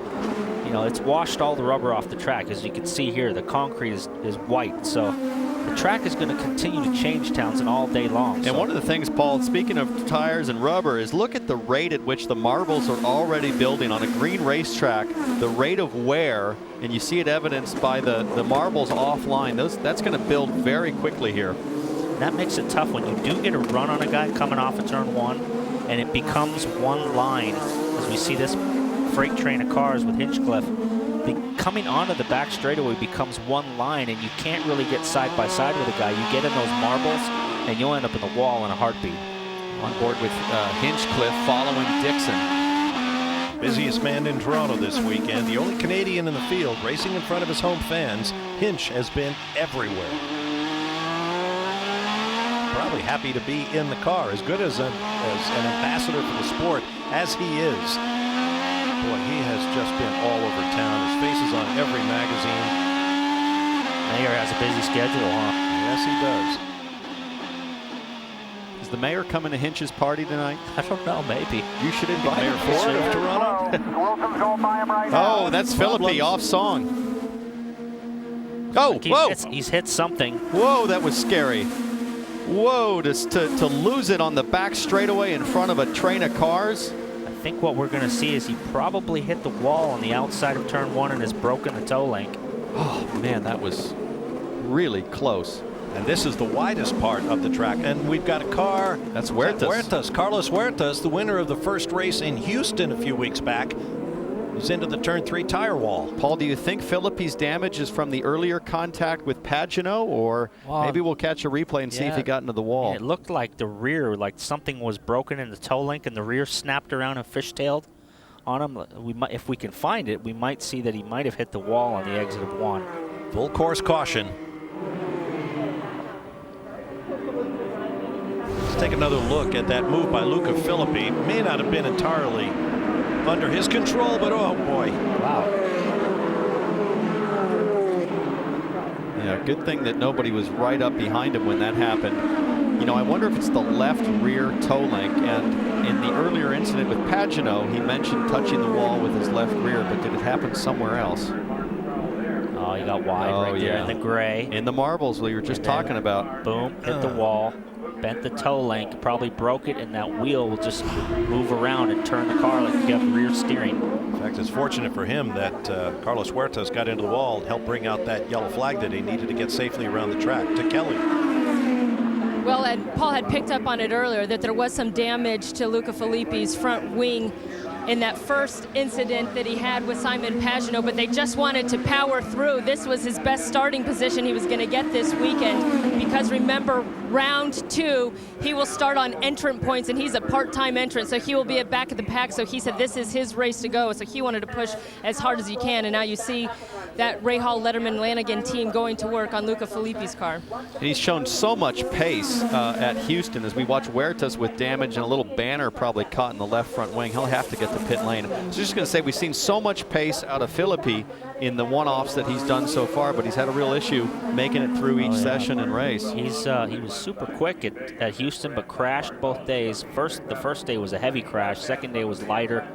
you know, it's washed all the rubber off the track. As you can see here, the concrete is white. So the track is going to continue to change, Townsend, all day long. And one of the things, Paul, speaking of tires and rubber, is look at the rate at which the marbles are already building on a green racetrack, the rate of wear, and you see it evidenced by the marbles offline. That's going to build very quickly here. That makes it tough when you do get a run on a guy coming off of turn 1, and it becomes one line, as we see this freight train of cars with Hinchcliffe. Coming onto the back straightaway becomes one line, and you can't really get side by side with a guy. You get in those marbles, and you'll end up in the wall in a heartbeat. On board with Hinchcliffe following Dixon. Busiest man in Toronto this weekend, the only Canadian in the field racing in front of his home fans. Hinch has been everywhere. Probably happy to be in the car, as good as an ambassador for the sport as he is. Boy, he has just been all over town. His face is on every magazine. Mayor has a busy schedule, huh? Yes, he does. Is the mayor coming to Hinch's party tonight? I don't know, maybe. You should invite Mayor Ford of Toronto. Oh, that's Philippi off song. Oh, whoa! He's hit something. Whoa, that was scary. Whoa, to lose it on the back straightaway in front of a train of cars. I think what we're going to see is he probably hit the wall on the outside of turn 1 and has broken the toe link. Oh, man, that was really close. And this is the widest part of the track. And we've got a car. That's Huertas. Carlos Huertas, the winner of the first race in Houston a few weeks back, is into the turn 3 tire wall. Paul, do you think Philippi's damage is from the earlier contact with Pagano, or maybe we'll catch a replay and see if he got into the wall? It looked like the rear, like something was broken in the toe link and the rear snapped around and fishtailed on him. If we can find it, we might see that he might have hit the wall on the exit of 1. Full course caution. Let's take another look at that move by Luca Filippi. May not have been entirely under his control, but oh boy. Wow. Yeah, good thing that nobody was right up behind him when that happened. You know, I wonder if it's the left rear toe link, and in the earlier incident with Pagano, he mentioned touching the wall with his left rear, but did it happen somewhere else? Oh, he got wide right there in the gray. In the marbles we were just talking about. Boom, hit the wall. Bent the toe link, probably broke it, and that wheel will just move around and turn the car like you have rear steering. In fact, it's fortunate for him that Carlos Huertas got into the wall and helped bring out that yellow flag that he needed to get safely around the track. To Kelly. Well, and Paul had picked up on it earlier that there was some damage to Luca Filippi's front wing in that first incident that he had with Simon Pagenaud, but they just wanted to power through. This was his best starting position he was going to get this weekend, because remember, round 2, he will start on entrant points, and he's a part-time entrant, so he will be at back of the pack. So he said this is his race to go, so he wanted to push as hard as he can, and now you see that Rahal, Letterman, Lanigan team going to work on Luca Filippi's car. And he's shown so much pace at Houston as we watch Huertas with damage and a little banner probably caught in the left front wing. He'll have to get to pit lane. I was just going to say, we've seen so much pace out of Filippi in the one-offs that he's done so far, but he's had a real issue making it through each session and race. He was super quick at Houston, but crashed both days. The first day was a heavy crash. Second day was lighter.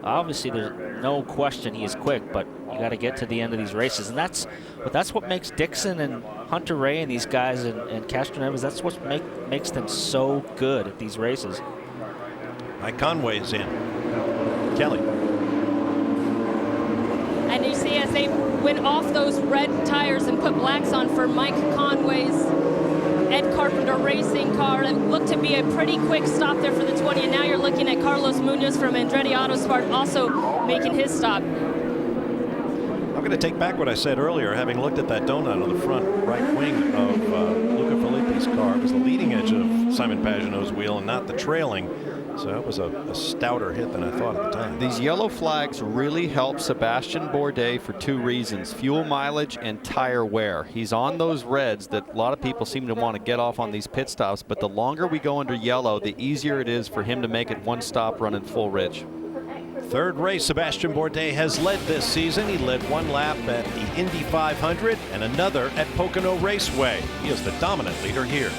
Obviously, there's no question he is quick, but you got to get to the end of these races, and that's what makes Dixon and Hunter Ray and these guys and Castroneves. That's what makes them so good at these races. Mike Conway's in. Kelly. And you see as they went off those red tires and put blacks on for Mike Conway's Ed Carpenter racing car, it looked to be a pretty quick stop there for the 20, and now you're looking at Carlos Munoz from Andretti Autosport also making his stop. I'm going to take back what I said earlier, having looked at that donut on the front right wing of Luca Filippi's car. It was the leading edge of Simon Pagenaud's wheel and not the trailing. So that was a stouter hit than I thought at the time. These yellow flags really help Sebastian Bourdais for 2 reasons: fuel mileage and tire wear. He's on those reds that a lot of people seem to want to get off on these pit stops, but the longer we go under yellow, the easier it is for him to make it one stop running full rich. Third race Sebastian Bourdais has led this season. He led 1 lap at the Indy 500 and another at Pocono Raceway. He is the dominant leader here.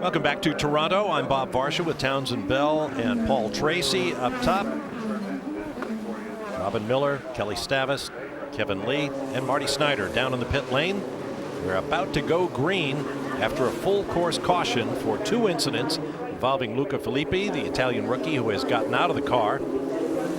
Welcome back to Toronto. I'm Bob Varsha with Townsend Bell and Paul Tracy up top. Robin Miller, Kelly Stavis, Kevin Lee, and Marty Snyder down in the pit lane. We're about to go green after a full course caution for 2 incidents involving Luca Filippi, the Italian rookie who has gotten out of the car,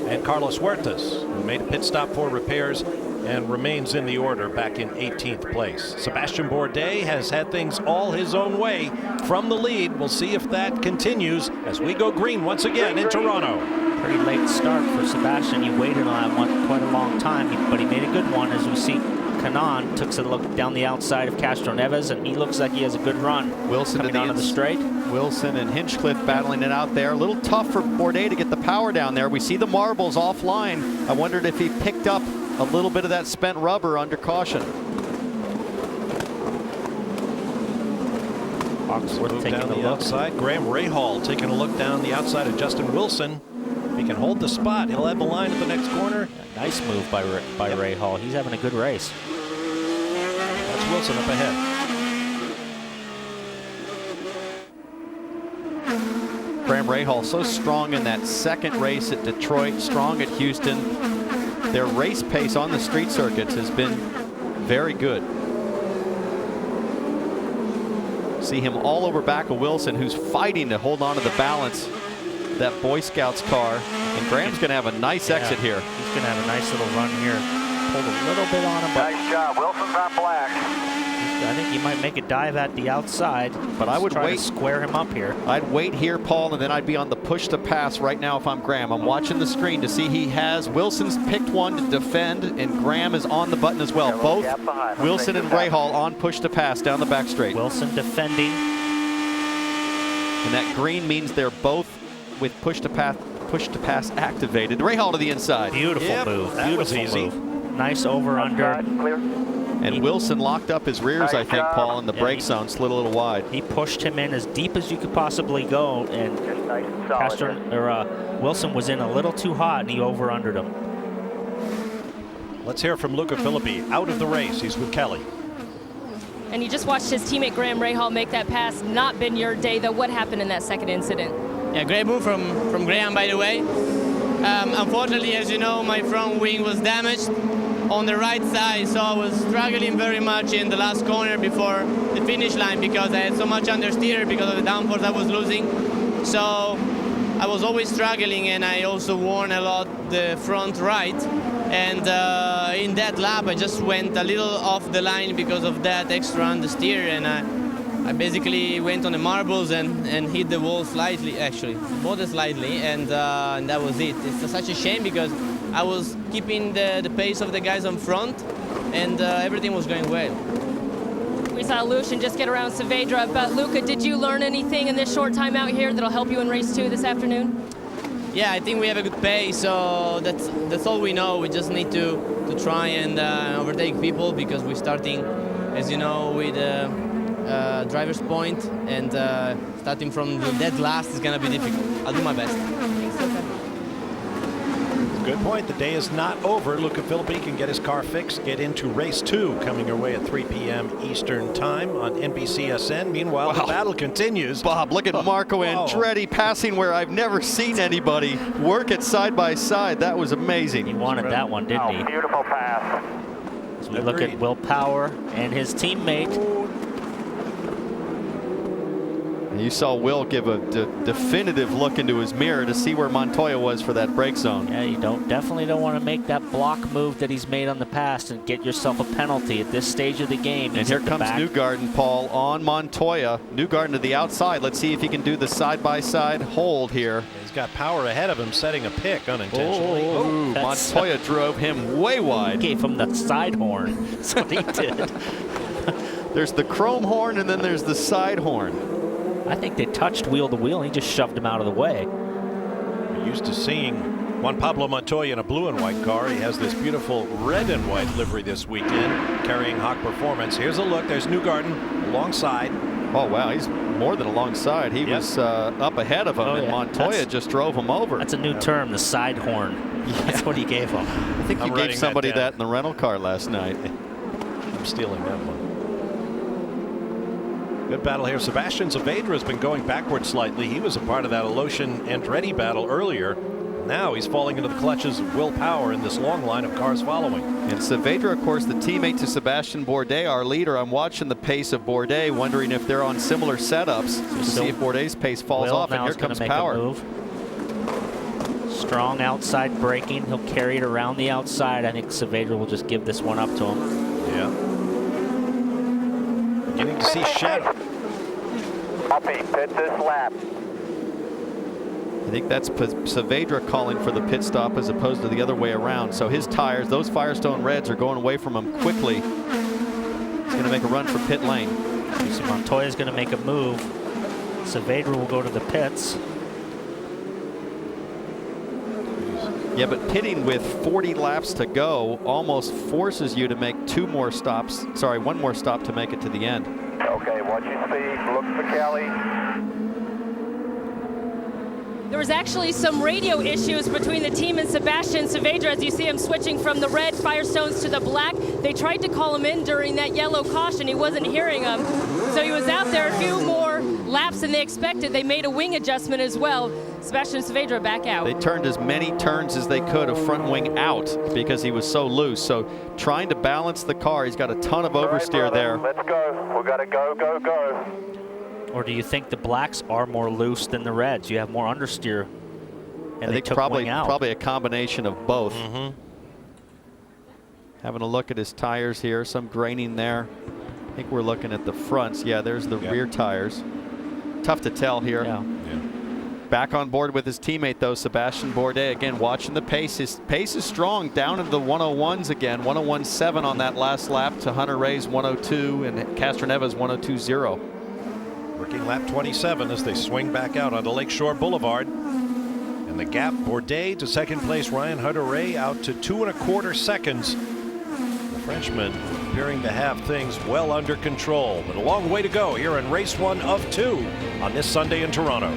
and Carlos Huertas, who made a pit stop for repairs and remains in the order back in 18th place. Sebastian Bourdais has had things all his own way from the lead. We'll see if that continues as we go green once again in Toronto. Pretty late start for Sebastian. He waited on that one quite a long time, but he made a good one. As we see, Kanaan took a look down the outside of Castroneves, and he looks like he has a good run. Wilson coming onto the straight. Wilson and Hinchcliffe battling it out there. A little tough for Bourdais to get the power down there. We see the marbles offline. I wondered if he picked up a little bit of that spent rubber under caution. Oxworth taking down the outside. Graham Rahal taking a look down the outside of Justin Wilson. If he can hold the spot, he'll have the line at the next corner. Nice move by Rahal. He's having a good race. That's Wilson up ahead. Graham Rahal so strong in that second race at Detroit, strong at Houston. Their race pace on the street circuits has been very good. See him all over back of Wilson, who's fighting to hold on to the balance of that Boy Scouts car. And Graham's going to have a nice exit here. He's going to have a nice little run here. Pulled a little bit on him, but Nice job. Wilson's on black. I think he might make a dive at the outside, but I would try wait to square him up here. I'd wait here, Paul, and then I'd be on the push to pass right now if I'm Graham. I'm watching the screen to see he has Wilson's picked one to defend, and Graham is on the button as well. Both Wilson and Rahal on push to pass down the back straight. Wilson defending. And that green means they're both with push to pass activated. Rahal to the inside. Beautiful move. That Beautiful was easy. move. Nice over under. And Wilson locked up his rears, I think, Paul, in the brake zone, slid a little wide. He pushed him in as deep as you could possibly go, and Wilson was in a little too hot, and he over-undered him. Let's hear from Luca Filippi out of the race. He's with Kelly. And you just watched his teammate Graham Rahal make that pass. Not been your day, though. What happened in that second incident? Yeah, great move from Graham, by the way. Unfortunately, as you know, my front wing was damaged on the right side, so I was struggling very much in the last corner before the finish line because I had so much understeer because of the downforce I was losing. So I was always struggling, and I also worn a lot the front right. And in that lap, I just went a little off the line because of that extra understeer, and I basically went on the marbles and hit the wall slightly, actually, more than slightly, and that was it. It's such a shame because I was keeping the pace of the guys on front, and everything was going well. We saw Lucian just get around Saavedra, but Luca, did you learn anything in this short time out here that'll help you in race 2 this afternoon? Yeah, I think we have a good pace, so that's all we know. We just need to try and overtake people because we're starting, as you know, with driver's point, and starting from the dead last is going to be difficult. I'll do my best. Thanks, Luca. Good point. The day is not over. Luca Filippi can get his car fixed, get into race 2, coming your way at 3 p.m. Eastern time on NBCSN. Meanwhile, the battle continues. Bob, look at Marco Andretti passing where I've never seen anybody work it side by side. That was amazing. He wanted that one, didn't he? Beautiful pass. As we look at Will Power and his teammate. You saw Will give a definitive look into his mirror to see where Montoya was for that brake zone. Yeah, you definitely don't want to make that block move that he's made on the past and get yourself a penalty at this stage of the game. And here comes Newgarden, Paul, on Montoya. Newgarden to the outside. Let's see if he can do the side-by-side hold here. He's got Power ahead of him, setting a pick unintentionally. Montoya drove him way wide. Gave him the side horn. That's what he did. There's the chrome horn, and then there's the side horn. I think they touched wheel to wheel, and he just shoved him out of the way. We're used to seeing Juan Pablo Montoya in a blue and white car. He has this beautiful red and white livery this weekend, carrying Hawk Performance. Here's a look. There's Newgarden alongside. Oh, wow. He's more than alongside. He was up ahead of him, and Montoya just drove him over. That's a new term, the side horn. That's what he gave him. I think he gave somebody that in the rental car last night. I'm stealing that one. Good battle here. Sebastian Saavedra has been going backward slightly. He was a part of that Lucian Andretti battle earlier. Now he's falling into the clutches of Will Power in this long line of cars following. And Saavedra, of course, the teammate to Sebastian Bourdais, our leader. I'm watching the pace of Bourdais, wondering if they're on similar setups to see if Bourdais' pace falls off. And here comes Power. Strong outside braking. He'll carry it around the outside. I think Saavedra will just give this one up to him. Yeah. Beginning to see shadow. Copy. Pit this lap. I think that's Saavedra calling for the pit stop as opposed to the other way around. So his tires, those Firestone Reds, are going away from him quickly. He's going to make a run for pit lane. You see Montoya's going to make a move. Saavedra will go to the pits. Yeah, but pitting with 40 laps to go almost forces you to make one more stop to make it to the end. Okay, watch your speed. Look for Kelly. There was actually some radio issues between the team and Sebastian Saavedra as you see him switching from the red Firestones to the black. They tried to call him in during that yellow caution. He wasn't hearing them. So he was out there a few more laps than they expected. They made a wing adjustment as well. Sebastian Saavedra back out. They turned as many turns as they could of front wing out because he was so loose. So trying to balance the car, he's got a ton of oversteer there. Let's go. We've got to go, go, go. Or do you think the blacks are more loose than the reds? You have more understeer, and I think probably a combination of both. Having a look at his tires here, some graining there. I think we're looking at the fronts. Yeah, there's the rear tires. Tough to tell here. Back on board with his teammate, though, Sebastian Bourdais. Again, watching the pace. His pace is strong, down into the 101s again. 101.7 on that last lap to Hunter Ray's 102 and Castroneva's 102.0. Working lap 27 as they swing back out onto Lakeshore Boulevard. And the gap, Bourdais to second place, Ryan Hunter-Reay out to 2 1/4 seconds. The Frenchman appearing to have things well under control, but a long way to go here in race 1 of 2 on this Sunday in Toronto.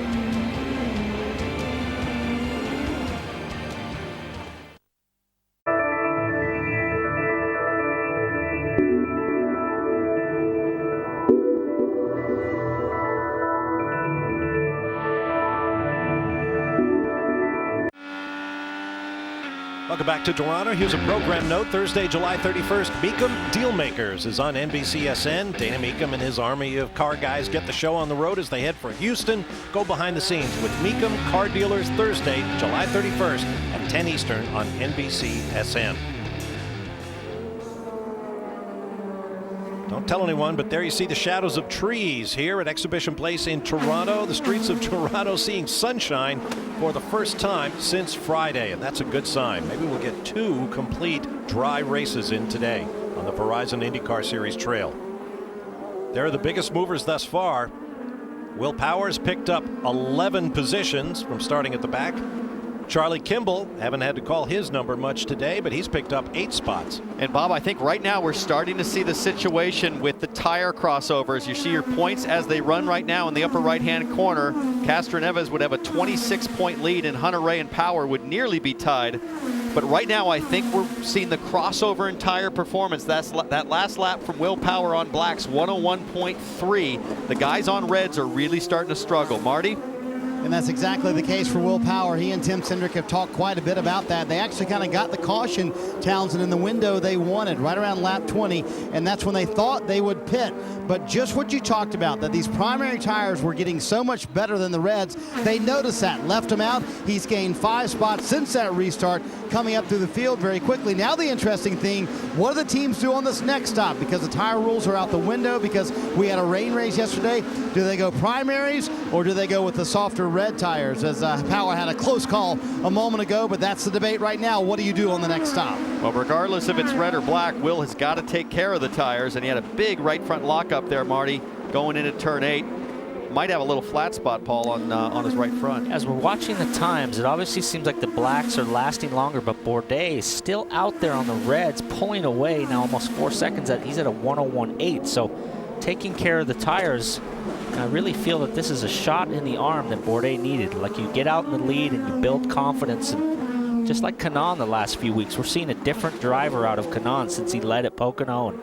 Welcome back to Toronto. Here's a program note. Thursday, July 31st, Meekum Dealmakers is on NBCSN. Dana Meekum and his army of car guys get the show on the road as they head for Houston. Go behind the scenes with Meekum Car Dealers Thursday, July 31st at 10 Eastern on NBCSN. Don't tell anyone, but there you see the shadows of trees here at Exhibition Place in Toronto. The streets of Toronto seeing sunshine for the first time since Friday, and that's a good sign. Maybe we'll get 2 complete dry races in today on the Verizon IndyCar Series trail. They're the biggest movers thus far. Will Powers picked up 11 positions from starting at the back. Charlie Kimball, haven't had to call his number much today, but he's picked up 8 spots. And Bob, I think right now we're starting to see the situation with the tire crossovers. You see your points as they run right now in the upper right-hand corner. Castroneves would have a 26-point lead, and Hunter Ray and Power would nearly be tied. But right now, I think we're seeing the crossover in tire performance. That last lap from Will Power on blacks, 101.3. The guys on reds are really starting to struggle. Marty? And that's exactly the case for Will Power. He and Tim Cindric have talked quite a bit about that. They actually kind of got the caution, Townsend, in the window they wanted, right around lap 20, and that's when they thought they would pit. But just what you talked about, that these primary tires were getting so much better than the reds, they noticed that, left him out. He's gained 5 spots since that restart, coming up through the field very quickly. Now the interesting thing, what do the teams do on this next stop? Because the tire rules are out the window, because we had a rain race yesterday. Do they go primaries, or do they go with the softer red tires, as Power had a close call a moment ago, but that's the debate right now. What do you do on the next stop? Well, regardless if it's red or black, Will has got to take care of the tires, and he had a big right front lockup there, Marty, going into turn 8. Might have a little flat spot, Paul, on his right front. As we're watching the times, it obviously seems like the blacks are lasting longer, but Bourdais is still out there on the reds, pulling away now almost 4 seconds. He's at a 101.8, so taking care of the tires. And I really feel that this is a shot in the arm that Bourdais needed. Like, you get out in the lead and you build confidence. And just like Kanaan the last few weeks, we're seeing a different driver out of Kanaan since he led at Pocono. And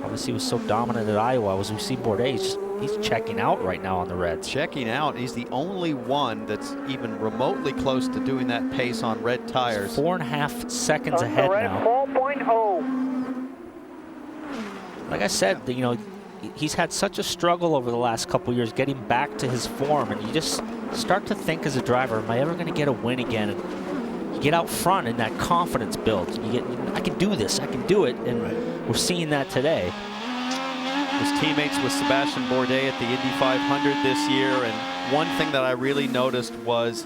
obviously he was so dominant at Iowa. As we see Bourdais, he's checking out right now on the reds. Checking out. He's the only one that's even remotely close to doing that pace on red tires. 4.5 seconds ahead now. 4.0. Like I said, you know, he's had such a struggle over the last couple years getting back to his form, and you just start to think as a driver, am I ever going to get a win again? And you get out front and that confidence builds. You get, I can do this, I can do it, and we're seeing that today. His teammates with Sebastian Bourdais at the Indy 500 this year, and one thing that I really noticed was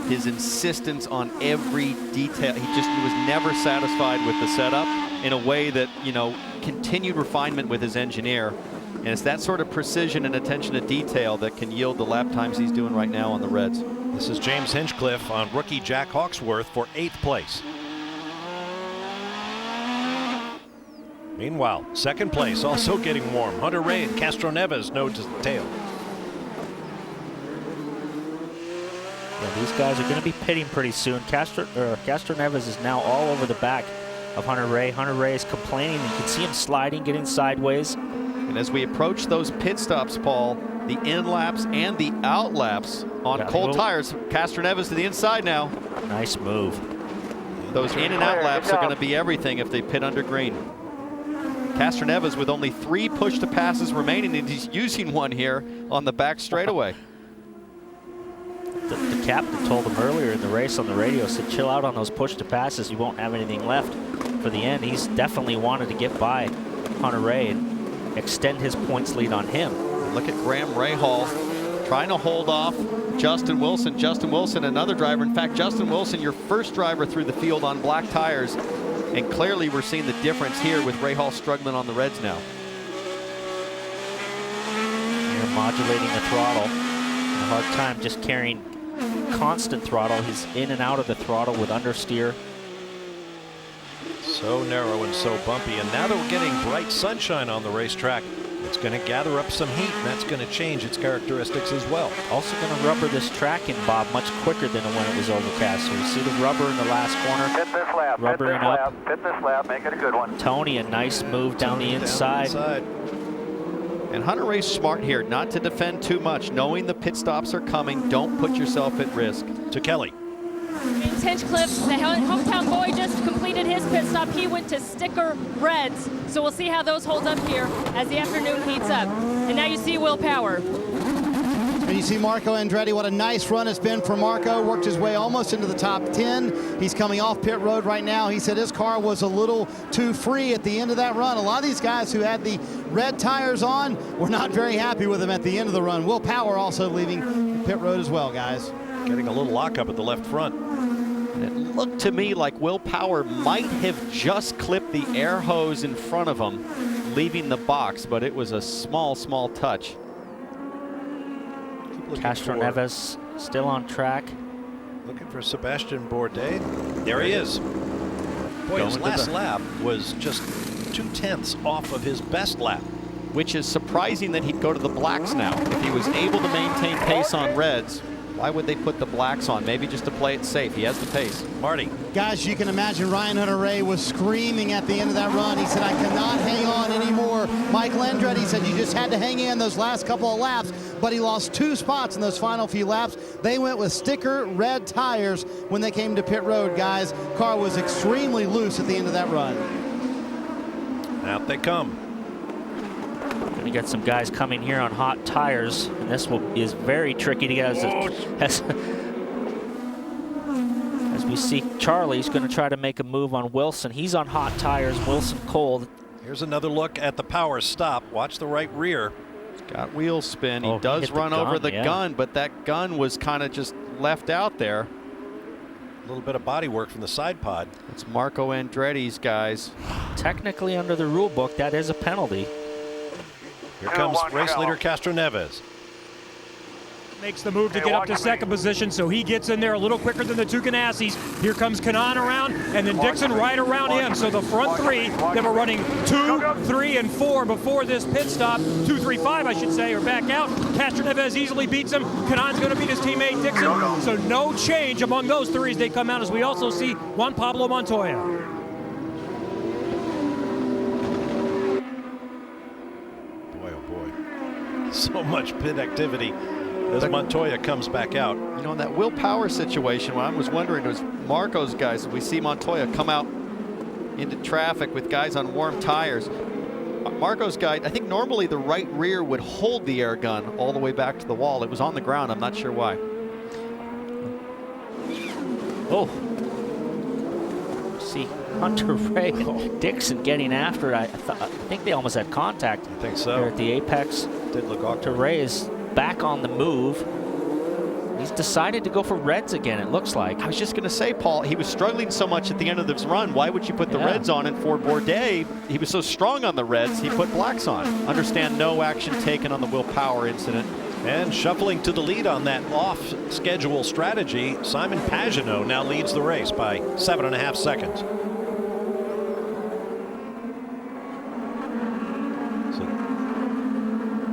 his insistence on every detail. He was never satisfied with the setup in a way that, you know, continued refinement with his engineer. And it's that sort of precision and attention to detail that can yield the lap times he's doing right now on the reds. This is James Hinchcliffe on rookie Jack Hawksworth for 8th place. Meanwhile, 2nd place also getting warm. Hunter Ray and Castroneves nose to the tail. Yeah, these guys are going to be pitting pretty soon. Castroneves is now all over the back of Hunter Ray. Hunter Ray is complaining. You can see him sliding, getting sideways. And as we approach those pit stops, Paul, the in laps and the out laps on cold tires. Castroneves to the inside now. Nice move. Those in and out laps are going to be everything if they pit under green. Castroneves with only 3 push-to-passes remaining, and he's using one here on the back straightaway. The captain told him earlier in the race on the radio, said chill out on those push-to-passes, you won't have anything left for the end. He's definitely wanted to get by Hunter Ray and extend his points lead on him. Look at Graham Rahal trying to hold off Justin Wilson. Justin Wilson, another driver. In fact, Justin Wilson, your first driver through the field on black tires. And clearly we're seeing the difference here with Rahal struggling on the reds now. You're modulating the throttle. A hard time just carrying constant throttle. He's in and out of the throttle with understeer. So narrow and so bumpy. And now that we're getting bright sunshine on the racetrack, it's going to gather up some heat, and that's going to change its characteristics as well. Also going to rubber this track in, Bob, much quicker than when it was overcast. So you see the rubber in the last corner. Hit this lap, rubbering up. Hit this lap, make it a good one. Tony, a nice move down the inside. And Hunter Ray's smart here, not to defend too much. Knowing the pit stops are coming, don't put yourself at risk. To Kelly. James Hinchcliffe, the hometown boy, just completed his pit stop. He went to sticker reds. So we'll see how those hold up here as the afternoon heats up. And now you see Will Power. And you see Marco Andretti. What a nice run it's been for Marco. Worked his way almost into the top 10. He's coming off pit road right now. He said his car was a little too free at the end of that run. A lot of these guys who had the red tires on were not very happy with him at the end of the run. Will Power also leaving pit road as well, guys. Getting a little lockup at the left front. And it looked to me like Will Power might have just clipped the air hose in front of him, leaving the box, but it was a small, small touch. Castroneves still on track. Looking for Sebastian Bourdais. There he is. Boy, his last lap was just 0.2 off of his best lap. Which is surprising that he'd go to the blacks now. If he was able to maintain pace on reds, why would they put the blacks on? Maybe just to play it safe. He has the pace. Marty. Guys, you can imagine Ryan Hunter-Reay was screaming at the end of that run. He said, I cannot hang on anymore. Michael Andretti said, you just had to hang in those last couple of laps, but he lost 2 spots in those final few laps. They went with sticker red tires when they came to pit road, guys. Car was extremely loose at the end of that run. Out they come. We got some guys coming here on hot tires, and this is very tricky to get as we see Charlie's going to try to make a move on Wilson. He's on hot tires, Wilson cold. Here's another look at the Power stop. Watch the right rear. He's got wheel spin. He does run over the gun, but that gun was kind of just left out there. A little bit of body work from the side pod. It's Marco Andretti's guys. Technically under the rule book, that is a penalty. Here comes race leader Castroneves. Makes the move to get up to second position, so he gets in there a little quicker than the two Ganassis. Here comes Kanaan around, and then Dixon right around him. So the front three that were running 2, 3, and 4 before this pit stop, 2, 3, 5, I should say, are back out. Castroneves easily beats him. Kanaan's going to beat his teammate Dixon. So no change among those three as they come out, as we also see Juan Pablo Montoya. So much pit activity as Montoya comes back out. You know, in that Will Power situation, what I was wondering was Marco's guys, we see Montoya come out into traffic with guys on warm tires. Marco's guy, I think normally the right rear would hold the air gun all the way back to the wall. It was on the ground. I'm not sure why. Oh. See Hunter-Reay and Dixon getting after it. I think they almost had contact. I think so. There at the apex. Did look awkward. Hunter-Reay is back on the move. He's decided to go for reds again, it looks like. I was just going to say, Paul, he was struggling so much at the end of this run. Why would you put the reds on? And for Bourdais, he was so strong on the reds, he put blacks on. Understand no action taken on the Will Power incident. And shuffling to the lead on that off-schedule strategy, Simon Pagenaud now leads the race by 7.5 seconds. So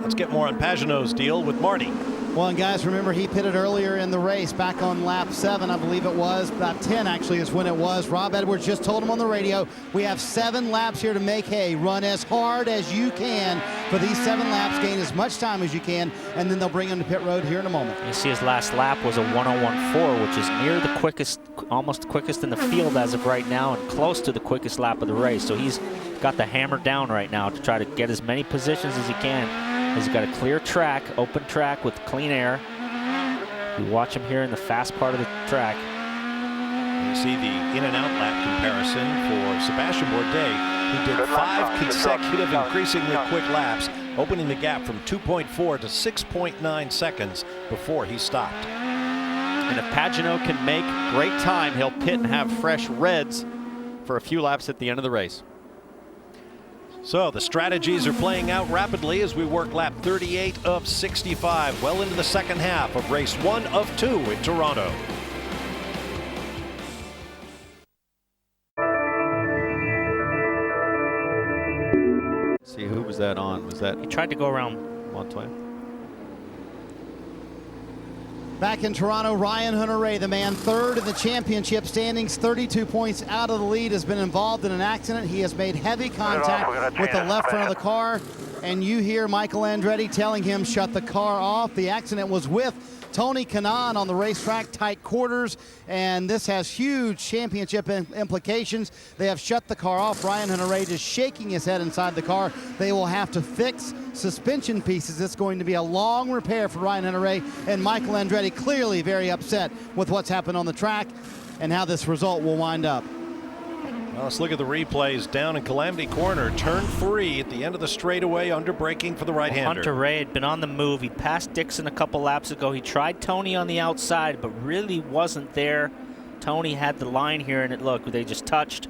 let's get more on Pagenaud's deal with Marty. Well, and guys, remember he pitted earlier in the race, back on lap 7, I believe it was. Lap 10 actually is when it was. Rob Edwards just told him on the radio, we have 7 laps here to make hay. Run as hard as you can for these 7 laps, gain as much time as you can, and then they'll bring him to pit road here in a moment. You see his last lap was a 1:01.4, which is near the quickest, almost quickest in the field as of right now, and close to the quickest lap of the race. So he's got the hammer down right now to try to get as many positions as he can. He's got a clear track, open track with clean air. You watch him here in the fast part of the track. You see the in and out lap comparison for Sebastian Bourdais, who did 5 consecutive increasingly quick laps, opening the gap from 2.4 to 6.9 seconds before he stopped. And if Pagenaud can make great time, he'll pit and have fresh reds for a few laps at the end of the race. So the strategies are playing out rapidly as we work lap 38 of 65, well into the second half of race 1 of 2 in Toronto. See, who was that on? Was that? He tried to go around Montoya. Back in Toronto, Ryan Hunter-Reay, the man third in the championship standings, 32 points out of the lead, has been involved in an accident. He has made heavy contact with the left front of the car. and you hear Michael Andretti telling him shut the car off. The accident was with Tony Kanaan on the racetrack, tight quarters, and this has huge championship implications. They have shut the car off. Ryan Hunter-Reay is shaking his head inside the car. They will have to fix suspension pieces. It's going to be a long repair for Ryan Hunter-Reay, and Michael Andretti clearly very upset with what's happened on the track and how this result will wind up. Well, let's look at the replays down in Calamity Corner. Turn 3 at the end of the straightaway, under braking for the right-hander. Hunter-Reay had been on the move. He passed Dixon a couple laps ago. He tried Tony on the outside, but really wasn't there. Tony had the line here, and look, they just touched,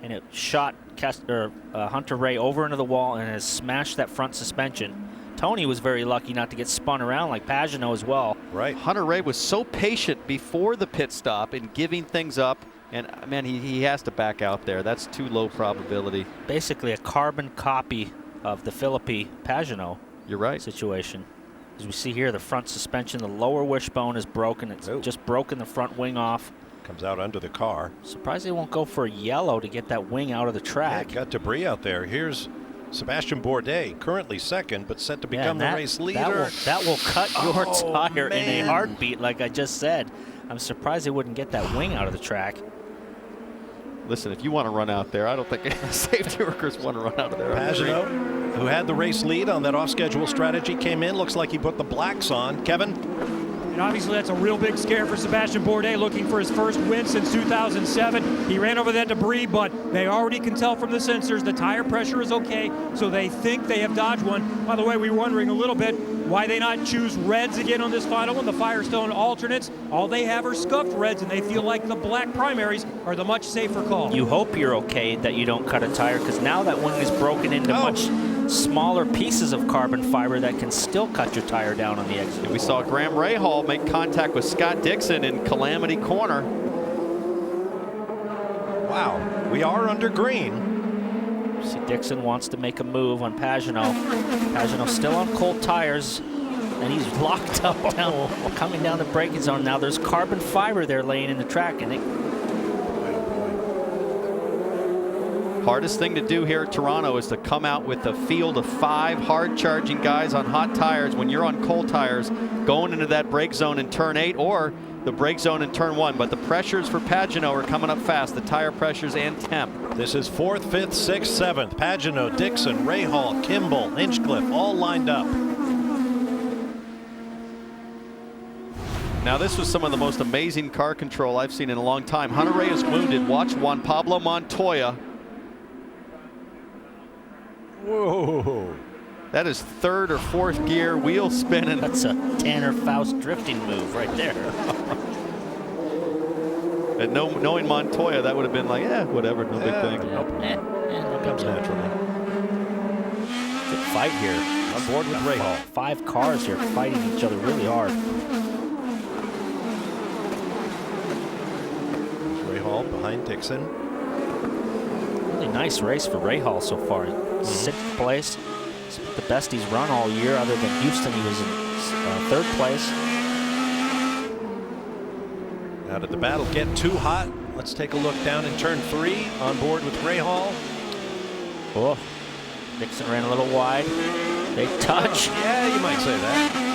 and it shot Hunter-Reay over into the wall and has smashed that front suspension. Tony was very lucky not to get spun around like Pagenaud as well. Right. Hunter-Reay was so patient before the pit stop in giving things up. And, man, he has to back out there. That's too low probability. Basically a carbon copy of the Philippi Pagenaud situation. As we see here, the front suspension, the lower wishbone is broken. It's just broken the front wing off. Comes out under the car. Surprised they won't go for a yellow to get that wing out of the track. Yeah, got debris out there. Here's Sebastian Bourdais, currently second, but set to become the race leader. That will cut your tire in a heartbeat, like I just said. I'm surprised they wouldn't get that wing out of the track. Listen, if you want to run out there, I don't think safety workers want to run out of there. Pagenaud, who had the race lead on that off-schedule strategy, came in. Looks like he put the blacks on. Kevin? And obviously that's a real big scare for Sebastian Bourdais, looking for his first win since 2007. He ran over that debris, but they already can tell from the sensors the tire pressure is okay, so they think they have dodged one. By the way, we were wondering a little bit why they not choose reds again on this final one, the Firestone alternates. All they have are scuffed reds, and they feel like the black primaries are the much safer call. You hope you're okay that you don't cut a tire, because now that wing is broken into much smaller pieces of carbon fiber that can still cut your tire down on the exit. We saw Graham Rahal make contact with Scott Dixon in Calamity Corner. Wow, we are under green. See, Dixon wants to make a move on Pagenaud. Pagenaud still on cold tires, and he's locked up down, coming down the braking zone. Now there's carbon fiber there laying in the track, and hardest thing to do here at Toronto is to come out with a field of 5 hard-charging guys on hot tires when you're on cold tires going into that brake zone in turn 8 or the brake zone in turn 1. But the pressures for Pagenaud are coming up fast, the tire pressures and temp. This is 4th, 5th, 6th, 7th. Pagenaud, Dixon, Rahal, Kimball, Hinchcliffe, all lined up. Now this was some of the most amazing car control I've seen in a long time. Hunter-Reay is wounded. Watch Juan Pablo Montoya. Whoa. That is 3rd or 4th gear, wheel spinning. That's a Tanner Faust drifting move right there. And knowing Montoya, that would have been like, whatever, no big thing. Comes naturally. Good fight here. On board with Rahal. 5 cars here fighting each other really hard. Rahal behind Dixon. Really nice race for Rahal so far. 6th place. It's the best he's run all year. Other than Houston, he was in 3rd place. Now did the battle get too hot? Let's take a look down in turn 3 on board with Rahal. Oh, Dixon ran a little wide. They touch. Yeah, you might say that.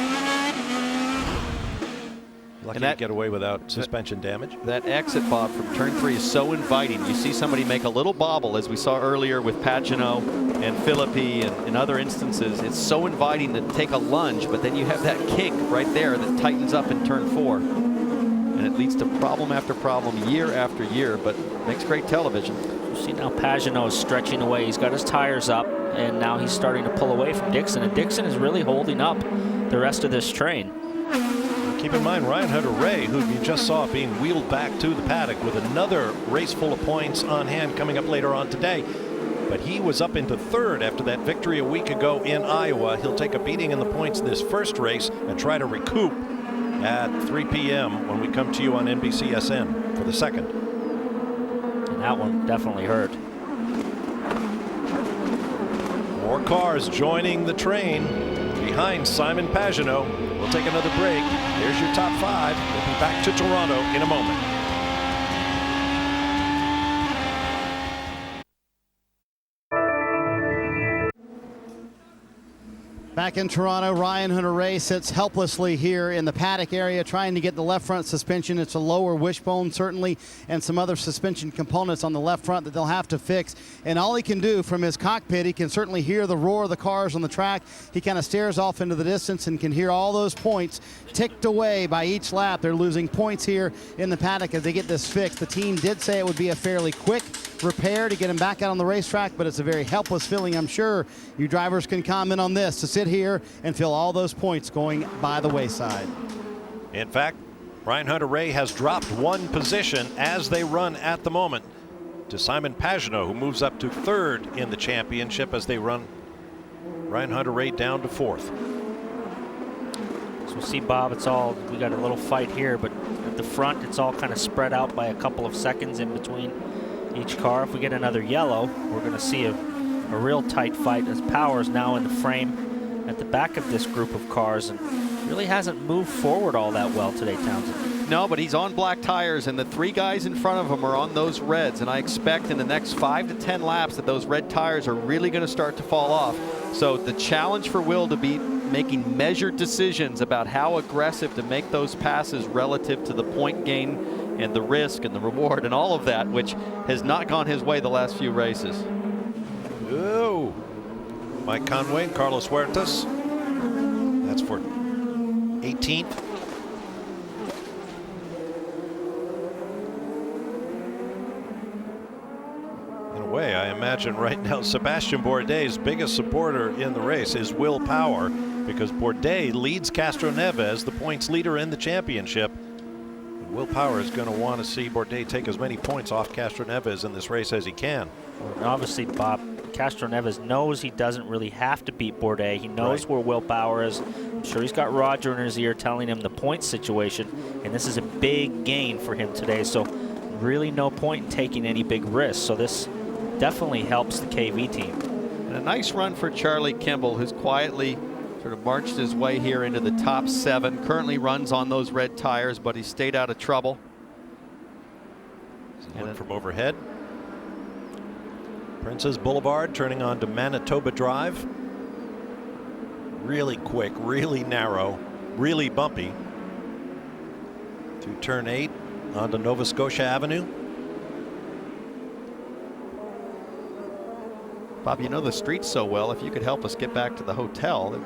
Lucky to get away without suspension damage. That exit, Bob, from turn 3 is so inviting. You see somebody make a little bobble, as we saw earlier with Pagenaud and Philippi and in other instances. It's so inviting to take a lunge, but then you have that kink right there that tightens up in turn 4. And it leads to problem after problem, year after year, but makes great television. You see now Pagenaud is stretching away. He's got his tires up, and now he's starting to pull away from Dixon, and Dixon is really holding up the rest of this train. Keep in mind, Ryan Hunter-Reay, who you just saw being wheeled back to the paddock with another race full of points on hand coming up later on today. But he was up into 3rd after that victory a week ago in Iowa. He'll take a beating in the points this first race and try to recoup at 3 p.m. when we come to you on NBCSN for the 2nd. And that one definitely hurt. More cars joining the train behind Simon Pagenaud. We'll take another break. Here's your top 5. We'll be back to Toronto in a moment. Back in Toronto, Ryan Hunter-Reay sits helplessly here in the paddock area trying to get the left front suspension. It's a lower wishbone, certainly, and some other suspension components on the left front that they'll have to fix. And all he can do from his cockpit, he can certainly hear the roar of the cars on the track. He kind of stares off into the distance and can hear all those points ticked away by each lap. They're losing points here in the paddock as they get this fixed. The team did say it would be a fairly quick repair to get him back out on the racetrack, but it's a very helpless feeling. I'm sure you drivers can comment on this, to sit here and feel all those points going by the wayside. In fact, Ryan Hunter-Reay has dropped one position as they run at the moment to Simon Pagenaud, who moves up to third in the championship as they run Ryan Hunter-Reay down to fourth. So we'll see, Bob, it's all, we got a little fight here, but at the front it's all kind of spread out by a couple of seconds in between each car. If we get another yellow, we're going to see a real tight fight as Power's now in the frame at the back of this group of cars and really hasn't moved forward all that well today, Townsend. No, but he's on black tires, and the three guys in front of him are on those reds, and I expect in the next 5 to 10 laps that those red tires are really going to start to fall off. So the challenge for Will to be making measured decisions about how aggressive to make those passes relative to the point gain and the risk and the reward and all of that, which has not gone his way the last few races. Oh, Mike Conway and Carlos Huertas. That's for 18th. In a way, I imagine right now Sebastian Bourdais' biggest supporter in the race is Will Power, because Bourdais leads Castro Neves, the points leader in the championship. And Will Power is going to want to see Bourdais take as many points off Castro Neves in this race as he can. Well, obviously, Bob, Castro Neves knows he doesn't really have to beat Bourdais. He knows where Will Power is. I'm sure he's got Roger in his ear telling him the point situation, and this is a big gain for him today. So really no point in taking any big risks. So this definitely helps the KV team. And a nice run for Charlie Kimball, who's quietly sort of marched his way here into the top 7. Currently runs on those red tires, but he stayed out of trouble. And from overhead. Princess Boulevard turning on to Manitoba Drive. Really quick, really narrow, really bumpy. To turn 8 onto Nova Scotia Avenue. Bob, you know the streets so well. If you could help us get back to the hotel,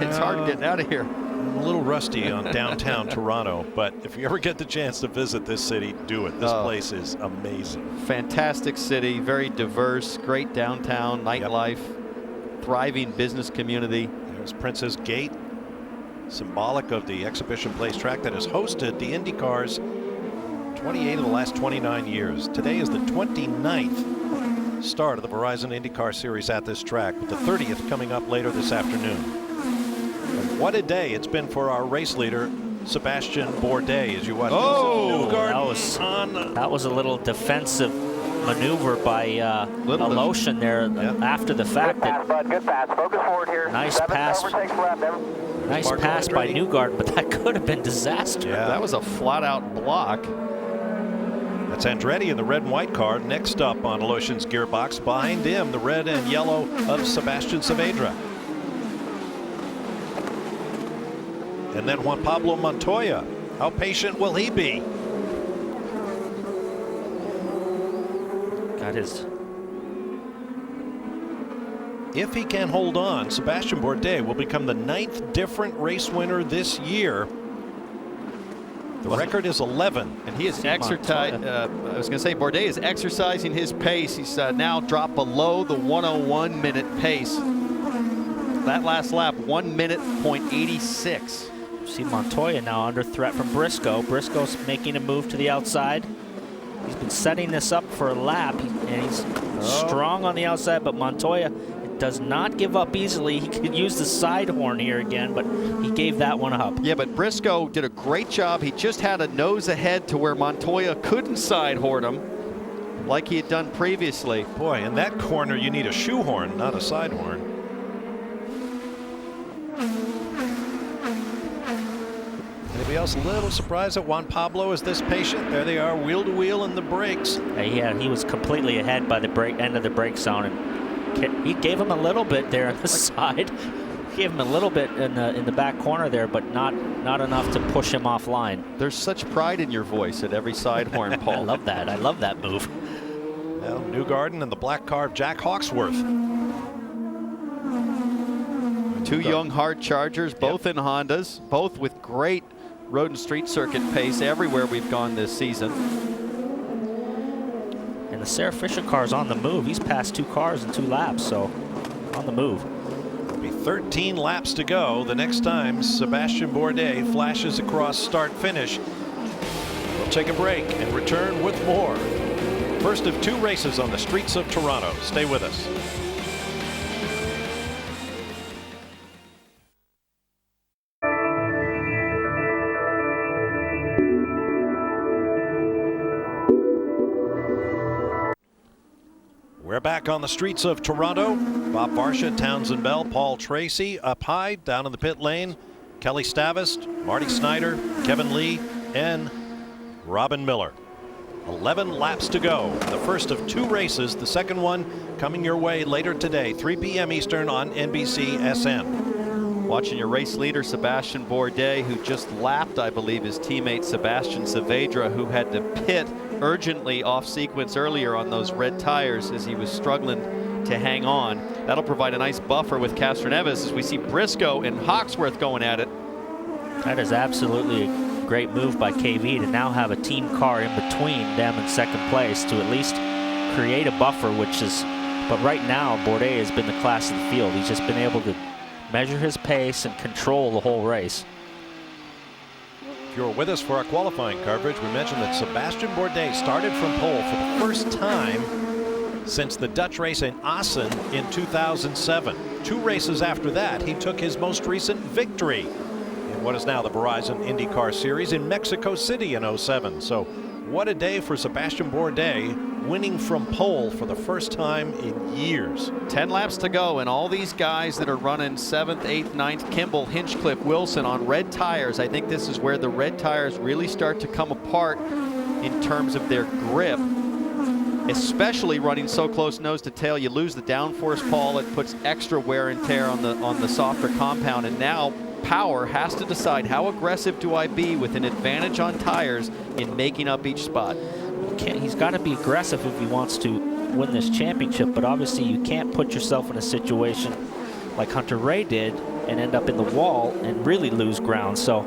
it's hard getting out of here. I'm a little rusty on downtown Toronto, but if you ever get the chance to visit this city, do it. This place is amazing. Fantastic city, very diverse, great downtown, nightlife, thriving business community. There's Princess Gate, symbolic of the exhibition place track that has hosted the Indy cars 28 of the last 29 years. Today is the 29th start of the Verizon IndyCar Series at this track, with the 30th coming up later this afternoon. And what a day it's been for our race leader, Sebastian Bourdais, as you watch. That was a little defensive maneuver by Aloshin there after the fact. Good pass. Focus forward here. Nice pass. Nice pass by Newgarden, but that could have been disaster. Yeah, that was a flat-out block. That's Andretti in the red and white car next up on Aloshin's gearbox. Behind him, the red and yellow of Sebastian Saavedra. And then Juan Pablo Montoya. How patient will he be? Got his. If he can hold on, Sebastian Bourdais will become the 9th different race winner this year. The record is 11. And he is exercising. I was going to say, Bourdais is exercising his pace. He's now dropped below the 101 minute pace. That last lap, 1 minute .86. See Montoya now under threat from Briscoe. Briscoe's making a move to the outside. He's been setting this up for a lap, and he's strong on the outside, but Montoya does not give up easily. He could use the side horn here again, but he gave that one up. Yeah, but Briscoe did a great job. He just had a nose ahead to where Montoya couldn't side horn him like he had done previously. Boy, in that corner you need a shoe horn, not a side horn. Anybody else a little surprised that Juan Pablo is this patient? There they are, wheel to wheel in the brakes. Yeah, he was completely ahead by the end of the brake zone, and he gave him a little bit there on the side. gave him a little bit in the back corner there, but not enough to push him offline. There's such pride in your voice at every side horn, Paul. I love that. I love that move. Now, Newgarden and the black car of Jack Hawksworth. Two young hard chargers, both in Hondas, both with great road and street circuit pace everywhere we've gone this season. And the Sarah Fisher car's on the move. He's passed 2 cars in 2 laps, so on the move. It'll be 13 laps to go the next time Sebastian Bourdais flashes across start-finish. We'll take a break and return with more. First of 2 races on the streets of Toronto. Stay with us. We're back on the streets of Toronto. Bob Varsha, Townsend Bell, Paul Tracy up high down in the pit lane. Kelly Stavist, Marty Snyder, Kevin Lee, and Robin Miller. 11 laps to go. The first of 2 races, the second one coming your way later today, 3 p.m. Eastern on NBC SN. Watching your race leader, Sebastian Bourdais, who just lapped, I believe, his teammate Sebastian Saavedra, who had to pit urgently off sequence earlier on those red tires as he was struggling to hang on. That'll provide a nice buffer with Castroneves as we see Briscoe and Hawksworth going at it. That is absolutely a great move by KV to now have a team car in between them and second place to at least create a buffer, which is, but right now Bourdais has been the class of the field. He's just been able to measure his pace and control the whole race. If you're with us for our qualifying coverage, we mentioned that Sebastian Bourdais started from pole for the first time since the Dutch race in Assen in 2007. 2 races after that, he took his most recent victory in what is now the Verizon IndyCar Series in Mexico City in 07. So what a day for Sebastian Bourdais, winning from pole for the first time in years. 10 laps to go, and all these guys that are running 7th, 8th, 9th, Kimball, Hinchcliffe, Wilson on red tires. I think this is where the red tires really start to come apart in terms of their grip, especially running so close nose to tail. You lose the downforce, Paul. It puts extra wear and tear on the softer compound, and now Power has to decide, how aggressive do I be with an advantage on tires in making up each spot? He's got to be aggressive if he wants to win this championship, but obviously you can't put yourself in a situation like Hunter Ray did and end up in the wall and really lose ground. So,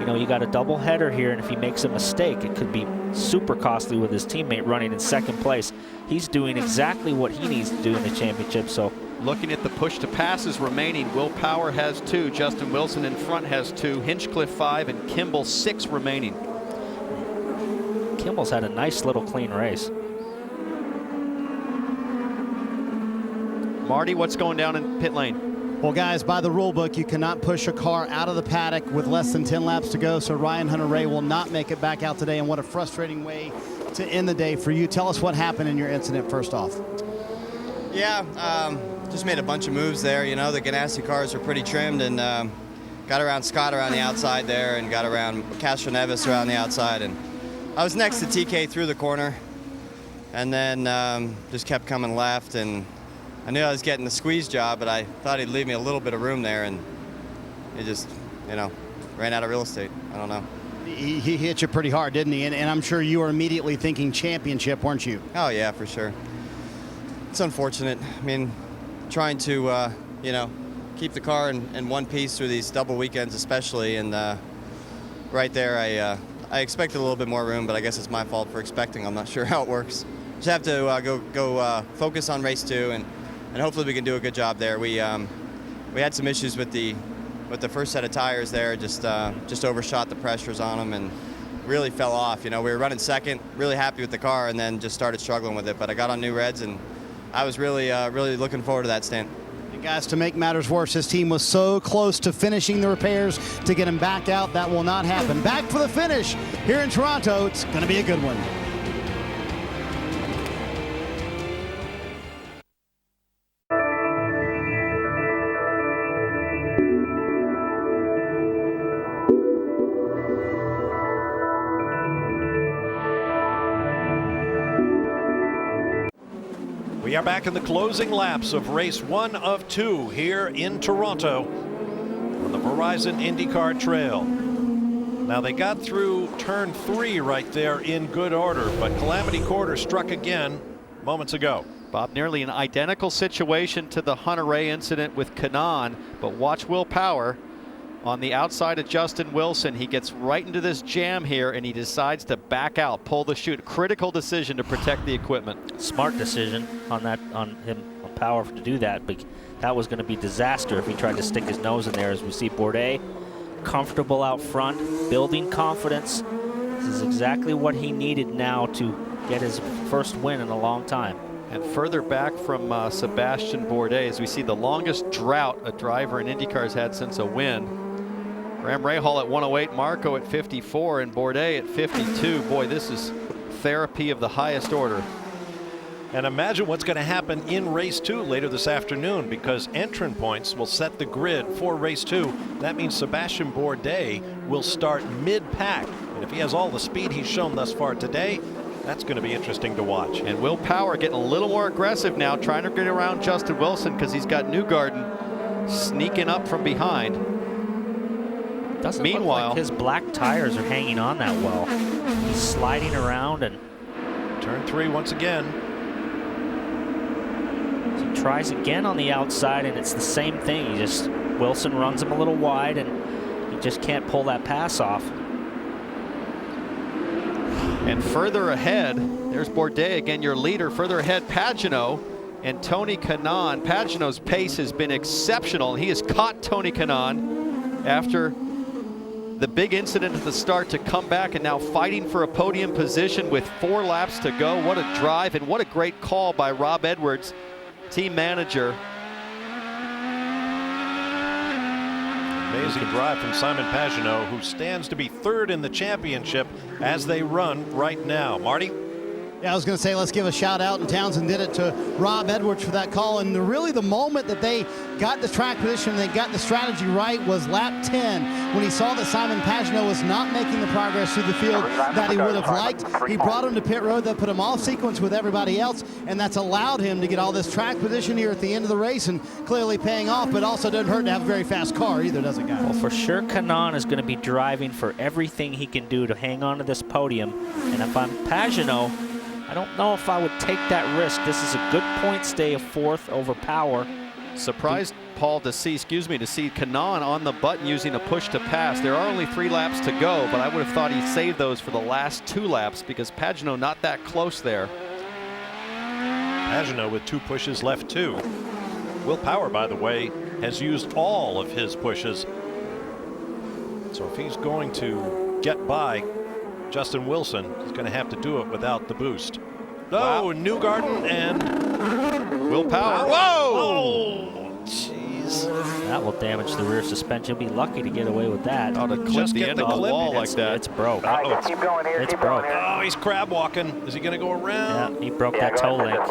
you know, you got a double header here, and if he makes a mistake, it could be super costly with his teammate running in second place. He's doing exactly what he needs to do in the championship. So looking at the push to passes remaining, Will Power has 2, Justin Wilson in front has 2, Hinchcliffe 5, and Kimball 6 remaining. Kimball's had a nice little clean race. Marty, what's going down in pit lane? Well, guys, by the rule book, you cannot push a car out of the paddock with less than 10 laps to go, so Ryan Hunter-Reay will not make it back out today, and what a frustrating way to end the day for you. Tell us what happened in your incident first off. Yeah, just made a bunch of moves there. You know, the Ganassi cars were pretty trimmed, and got around Scott around the outside there and got around Castroneves around the outside, and I was next to TK through the corner, and then just kept coming left, and I knew I was getting the squeeze job, but I thought he'd leave me a little bit of room there, and he just, you know, ran out of real estate. I don't know. He hit you pretty hard, didn't he? And I'm sure you were immediately thinking championship, weren't you? Oh, yeah, for sure. It's unfortunate. I mean, trying to, you know, keep the car in one piece through these double weekends especially, and right there I expected a little bit more room, but I guess it's my fault for expecting. I'm not sure how it works. Just have to go focus on race 2, and hopefully we can do a good job there. We had some issues with the first set of tires there, just overshot the pressures on them and really fell off. You know, we were running second, really happy with the car, and then just started struggling with it. But I got on new reds, and I was really looking forward to that stint. And guys, to make matters worse, his team was so close to finishing the repairs to get him back out. That will not happen. Back for the finish here in Toronto. It's going to be a good one. We We are back in the closing laps of race 1 of 2 here in Toronto on the Verizon IndyCar Trail. Now they got through turn 3 right there in good order, but Calamity Quarter struck again moments ago. Bob, nearly an identical situation to the Hunter-Ray incident with Kanaan, but watch Will Power on the outside of Justin Wilson. He gets right into this jam here and he decides to back out, pull the chute. Critical decision to protect the equipment. Smart decision on Power to do that, but that was going to be disaster if he tried to stick his nose in there. As we see Bourdais comfortable out front, building confidence. This is exactly what he needed now to get his first win in a long time. And further back from Sebastian Bourdais, as we see the longest drought a driver in IndyCar has had since a win. Graham Rahal at 108, Marco at 54, and Bourdais at 52. Boy, this is therapy of the highest order. And imagine what's going to happen in race 2 later this afternoon, because entrant points will set the grid for race 2. That means Sebastian Bourdais will start mid-pack. And if he has all the speed he's shown thus far today, that's going to be interesting to watch. And Will Power getting a little more aggressive now, trying to get around Justin Wilson because he's got Newgarden sneaking up from behind. Doesn't Meanwhile, look like his black tires are hanging on that well. He's sliding around and turn 3 once again. He tries again on the outside, and it's the same thing. Wilson runs him a little wide, and he just can't pull that pass off. And further ahead, there's Bourdais again, your leader. Further ahead, Pagenaud and Tony Kanaan. Pagenaud's pace has been exceptional. He has caught Tony Kanaan after the big incident at the start to come back, and now fighting for a podium position with 4 laps to go. What a drive, and what a great call by Rob Edwards, team manager. Amazing drive from Simon Pagenaud, who stands to be 3rd in the championship as they run right now. Marty? Yeah, I was going to say, let's give a shout out, and Townsend did it to Rob Edwards for that call. And really the moment that they got the track position, they got the strategy right, was lap 10, when he saw that Simon Pagenaud was not making the progress through the field that he would have liked. He brought him to pit road. That put him off sequence with everybody else, and that's allowed him to get all this track position here at the end of the race, and clearly paying off, but also doesn't hurt to have a very fast car either, does it, guys? Well, for sure, Kanaan is going to be driving for everything he can do to hang on to this podium. And if I'm Pagenaud, I don't know if I would take that risk. This is a good point stay of 4th over Power. Surprised, Paul, to see Kanaan on the button using a push to pass. There are only 3 laps to go, but I would have thought he saved those for the last 2 laps because Pagenaud not that close there. Pagenaud with 2 pushes left too. Will Power, by the way, has used all of his pushes. So if he's going to get by Justin Wilson, he's going to have to do it without the boost. Oh, wow. Newgarden and Will Power. Whoa! Oh, jeez. That will damage the rear suspension. He'll be lucky to get away with that. Oh, to clip the end of the wall like that. It's broke. Keep going here. It's broke. Oh, he's crab walking. Is he going to go around? Yeah, he broke that toe link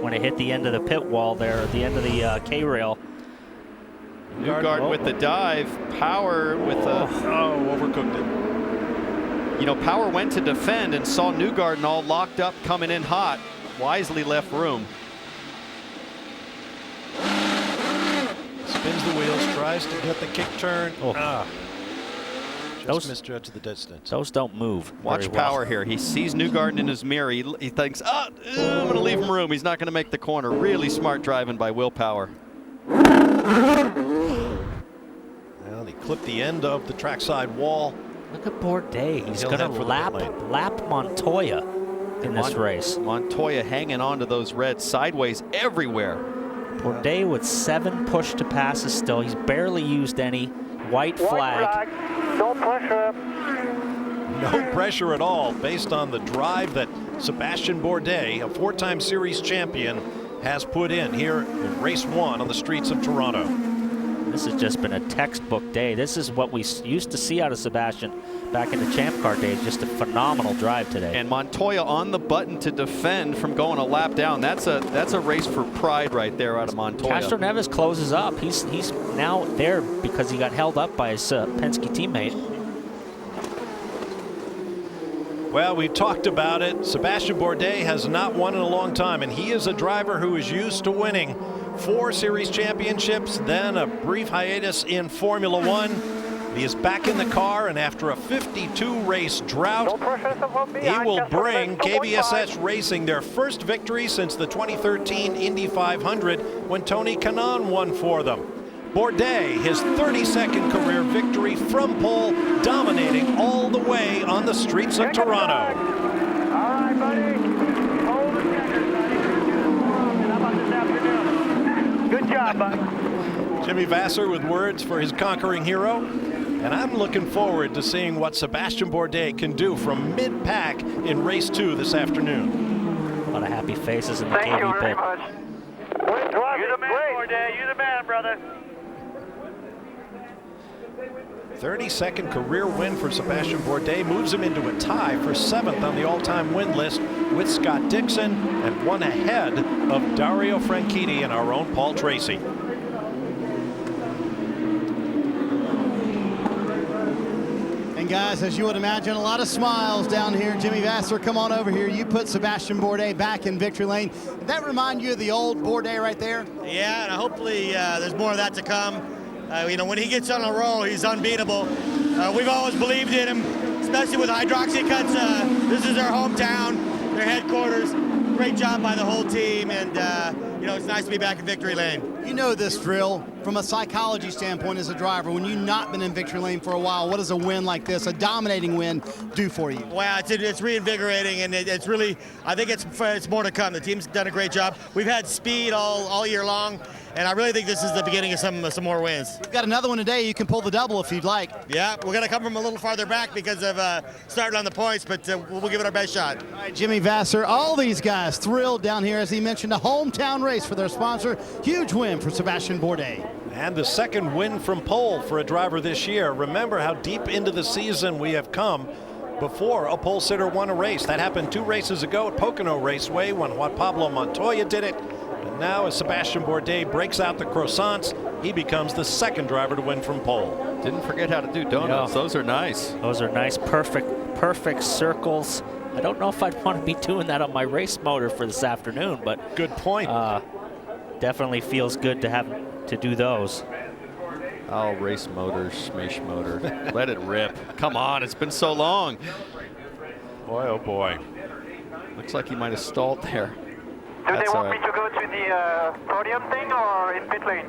when it hit the end of the pit wall there, at the end of the K-rail. Newgarden with the dive. Power with a... Oh, overcooked it. You know, Power went to defend and saw Newgarden all locked up coming in hot. Wisely left room. Spins the wheels, tries to get the kick turn. Oh. Just misjudged the distance. Those don't move. Watch Power here. He sees Newgarden in his mirror. He thinks, I'm going to leave him room. He's not going to make the corner. Really smart driving by Will Power. Well, he clipped the end of the trackside wall. Look at Bourdais. He's going to lap Montoya in this race. Montoya hanging on to those reds sideways everywhere. Bourdais with 7 push to passes still. He's barely used any. White flag. No pressure. No pressure at all based on the drive that Sebastian Bourdais, a 4-time series champion, has put in here in race 1 on the streets of Toronto. This has just been a textbook day. This is what we used to see out of Sebastian back in the Champ Car days. Just a phenomenal drive today. And Montoya on the button to defend from going a lap down. That's a race for pride right there out of Montoya. Castroneves closes up. He's now there because he got held up by his Penske teammate. Well, we've talked about it. Sebastian Bourdais has not won in a long time, and he is a driver who is used to winning 4 series championships, then a brief hiatus in Formula One. He is back in the car, and after a 52-race drought, he will bring KBSS Racing their first victory since the 2013 Indy 500 when Tony Kanaan won for them. Bourdais, his 32nd career victory from pole, dominating all the way on the streets of Toronto. All right, buddy. Hold the checkers, buddy. How about this afternoon? Good job, buddy. Jimmy Vasser with words for his conquering hero. And I'm looking forward to seeing what Sebastian Bourdais can do from mid-pack in race 2 this afternoon. A lot of happy faces in the Thank you KB very pit. much. You're the man, Bourdais. You're the man, brother. 32nd career win for Sebastian Bourdais moves him into a tie for 7th on the all-time win list with Scott Dixon and 1 ahead of Dario Franchitti and our own Paul Tracy. And guys, as you would imagine, a lot of smiles down here. Jimmy Vasser, come on over here. You put Sebastian Bourdais back in victory lane. Did that remind you of the old Bourdais right there? Yeah, and hopefully there's more of that to come. You know, when he gets on a roll, he's unbeatable. We've always believed in him, especially with Hydroxy Cuts. This is our hometown, their headquarters. Great job by the whole team, and you know, it's nice to be back in victory lane. You know this drill from a psychology standpoint as a driver. When you've not been in victory lane for a while, what does a win like this, a dominating win, do for you? Wow, it's reinvigorating, and it's really, I think it's more to come. The team's done a great job. We've had speed all year long, and I really think this is the beginning of some more wins. We've got another one today. You can pull the double if you'd like. Yeah, we're going to come from a little farther back because of starting on the points, but we'll give it our best shot. All right, Jimmy Vasser, all these guys thrilled down here, as he mentioned, a hometown race for their sponsor. Huge win for Sebastian Bourdais. And the second win from pole for a driver this year. Remember how deep into the season we have come before a pole sitter won a race. That happened 2 races ago at Pocono Raceway when Juan Pablo Montoya did it. And now as Sebastian Bourdais breaks out the croissants, he becomes the second driver to win from pole. Didn't forget how to do donuts. Those are nice. Those are nice, perfect circles. I don't know if I'd want to be doing that on my race motor for this afternoon, but good point. Definitely feels good to have to do those. Oh, race motor, schmish motor. Let it rip. Come on, it's been so long. Boy, oh boy. Looks like he might have stalled there. Do they want me to go to the podium thing or in pit lane?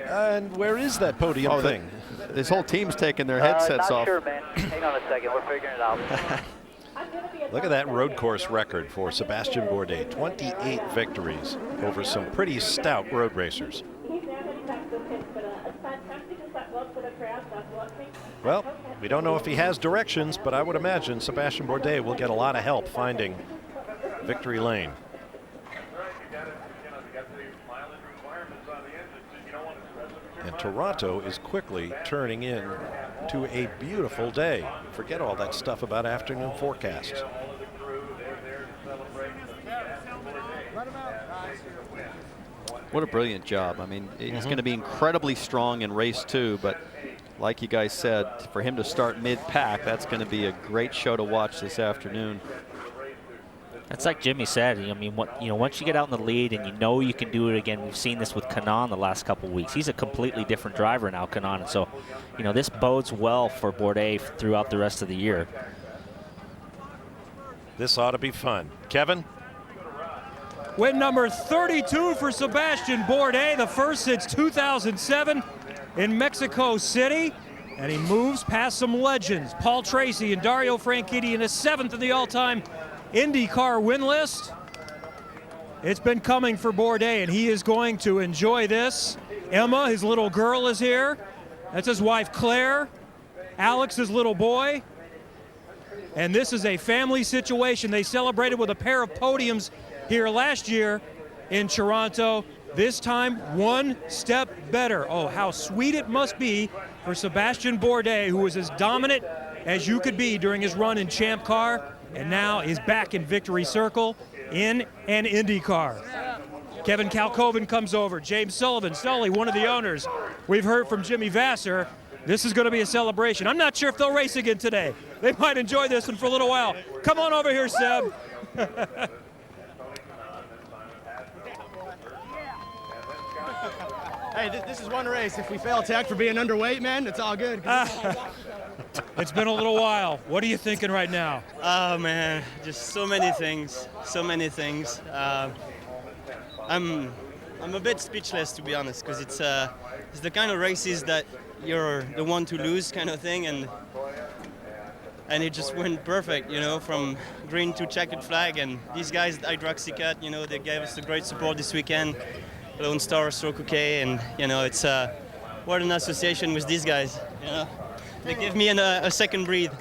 And where is that podium thing? This whole team's taking their headsets not off. Sure, man. Hang on a second. We're figuring it out. Look at that road course record for Sebastian Bourdais. 28 victories over some pretty stout road racers. Well, we don't know if he has directions, but I would imagine Sebastian Bourdais will get a lot of help finding victory lane. And Toronto is quickly turning in to a beautiful day. Forget all that stuff about afternoon forecasts. What a brilliant job. I mean, he's going to be incredibly strong in race 2, but like you guys said, for him to start mid-pack, that's going to be a great show to watch this afternoon. That's like Jimmy said. I mean, once you get out in the lead and you know you can do it again, we've seen this with Kanaan the last couple of weeks. He's a completely different driver now, Kanaan. And so, this bodes well for Bourdais throughout the rest of the year. This ought to be fun. Kevin? Win number 32 for Sebastian Bourdais, the first since 2007 in Mexico City. And he moves past some legends, Paul Tracy and Dario Franchitti in his 7th in the all-time IndyCar win list. It's been coming for Bourdais, and he is going to enjoy this. Emma, his little girl, is here. That's his wife, Claire. Alex, his little boy. And this is a family situation. They celebrated with a pair of podiums here last year in Toronto. This time, one step better. Oh, how sweet it must be for Sebastian Bourdais, who was as dominant as you could be during his run in Champ Car, and now is back in Victory Circle in an Indy car. Kevin Kalkoven comes over. James Sullivan, Sully, one of the owners. We've heard from Jimmy Vasser. This is going to be a celebration. I'm not sure if they'll race again today. They might enjoy this one for a little while. Come on over here, Seb. Hey, this is one race. If we fail Tech for being underweight, man, it's all good. It's been a little while. What are you thinking right now? Oh, man, just so many things. So many things. I'm a bit speechless, to be honest, because it's the kind of races that you're the one to lose kind of thing, and it just went perfect, you know, from green to checkered flag. And these guys at Hydroxycut, you know, they gave us the great support this weekend. Lone Star, Stroke OK, and you know, it's what an association with these guys. You know, they give me a second breathe.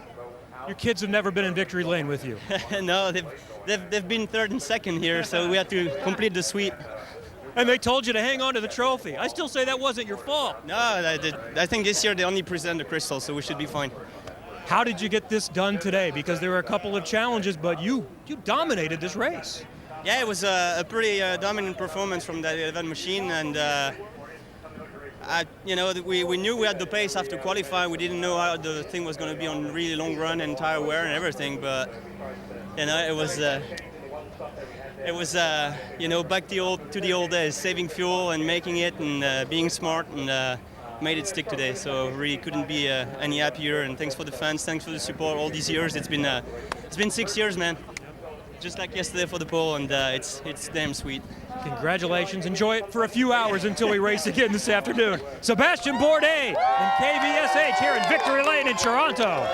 Your kids have never been in victory lane with you. No, they've been third and second here, so we had to complete the sweep. And they told you to hang on to the trophy. I still say that wasn't your fault. No, I think this year they only present the crystal, so we should be fine. How did you get this done today? Because there were a couple of challenges, but you dominated this race. Yeah, it was a pretty dominant performance from that 11 machine, and you know, we knew we had the pace after qualifying. We didn't know how the thing was going to be on really long run and tire wear and everything, but you know, it was you know, back to the old days, saving fuel and making it and being smart, and made it stick today. So really couldn't be any happier. And thanks for the fans, thanks for the support all these years. It's been 6 years, man. Just like yesterday for the pole, and it's damn sweet. Congratulations. Enjoy it for a few hours until we race again this afternoon. Sebastian Bourdais in KVSH here in Victory Lane in Toronto.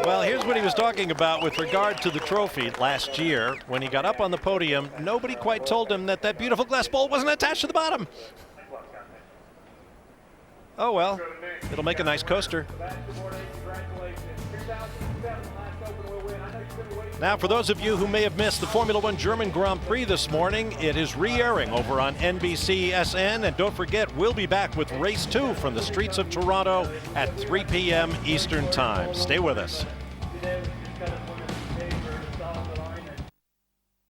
Well, here's what he was talking about with regard to the trophy last year. When he got up on the podium, nobody quite told him that beautiful glass bowl wasn't attached to the bottom. Oh, well, it'll make a nice coaster. Now, for those of you who may have missed the Formula One German Grand Prix this morning, it is re-airing over on NBCSN. And don't forget, we'll be back with race 2 from the streets of Toronto at 3 p.m. Eastern Time. Stay with us.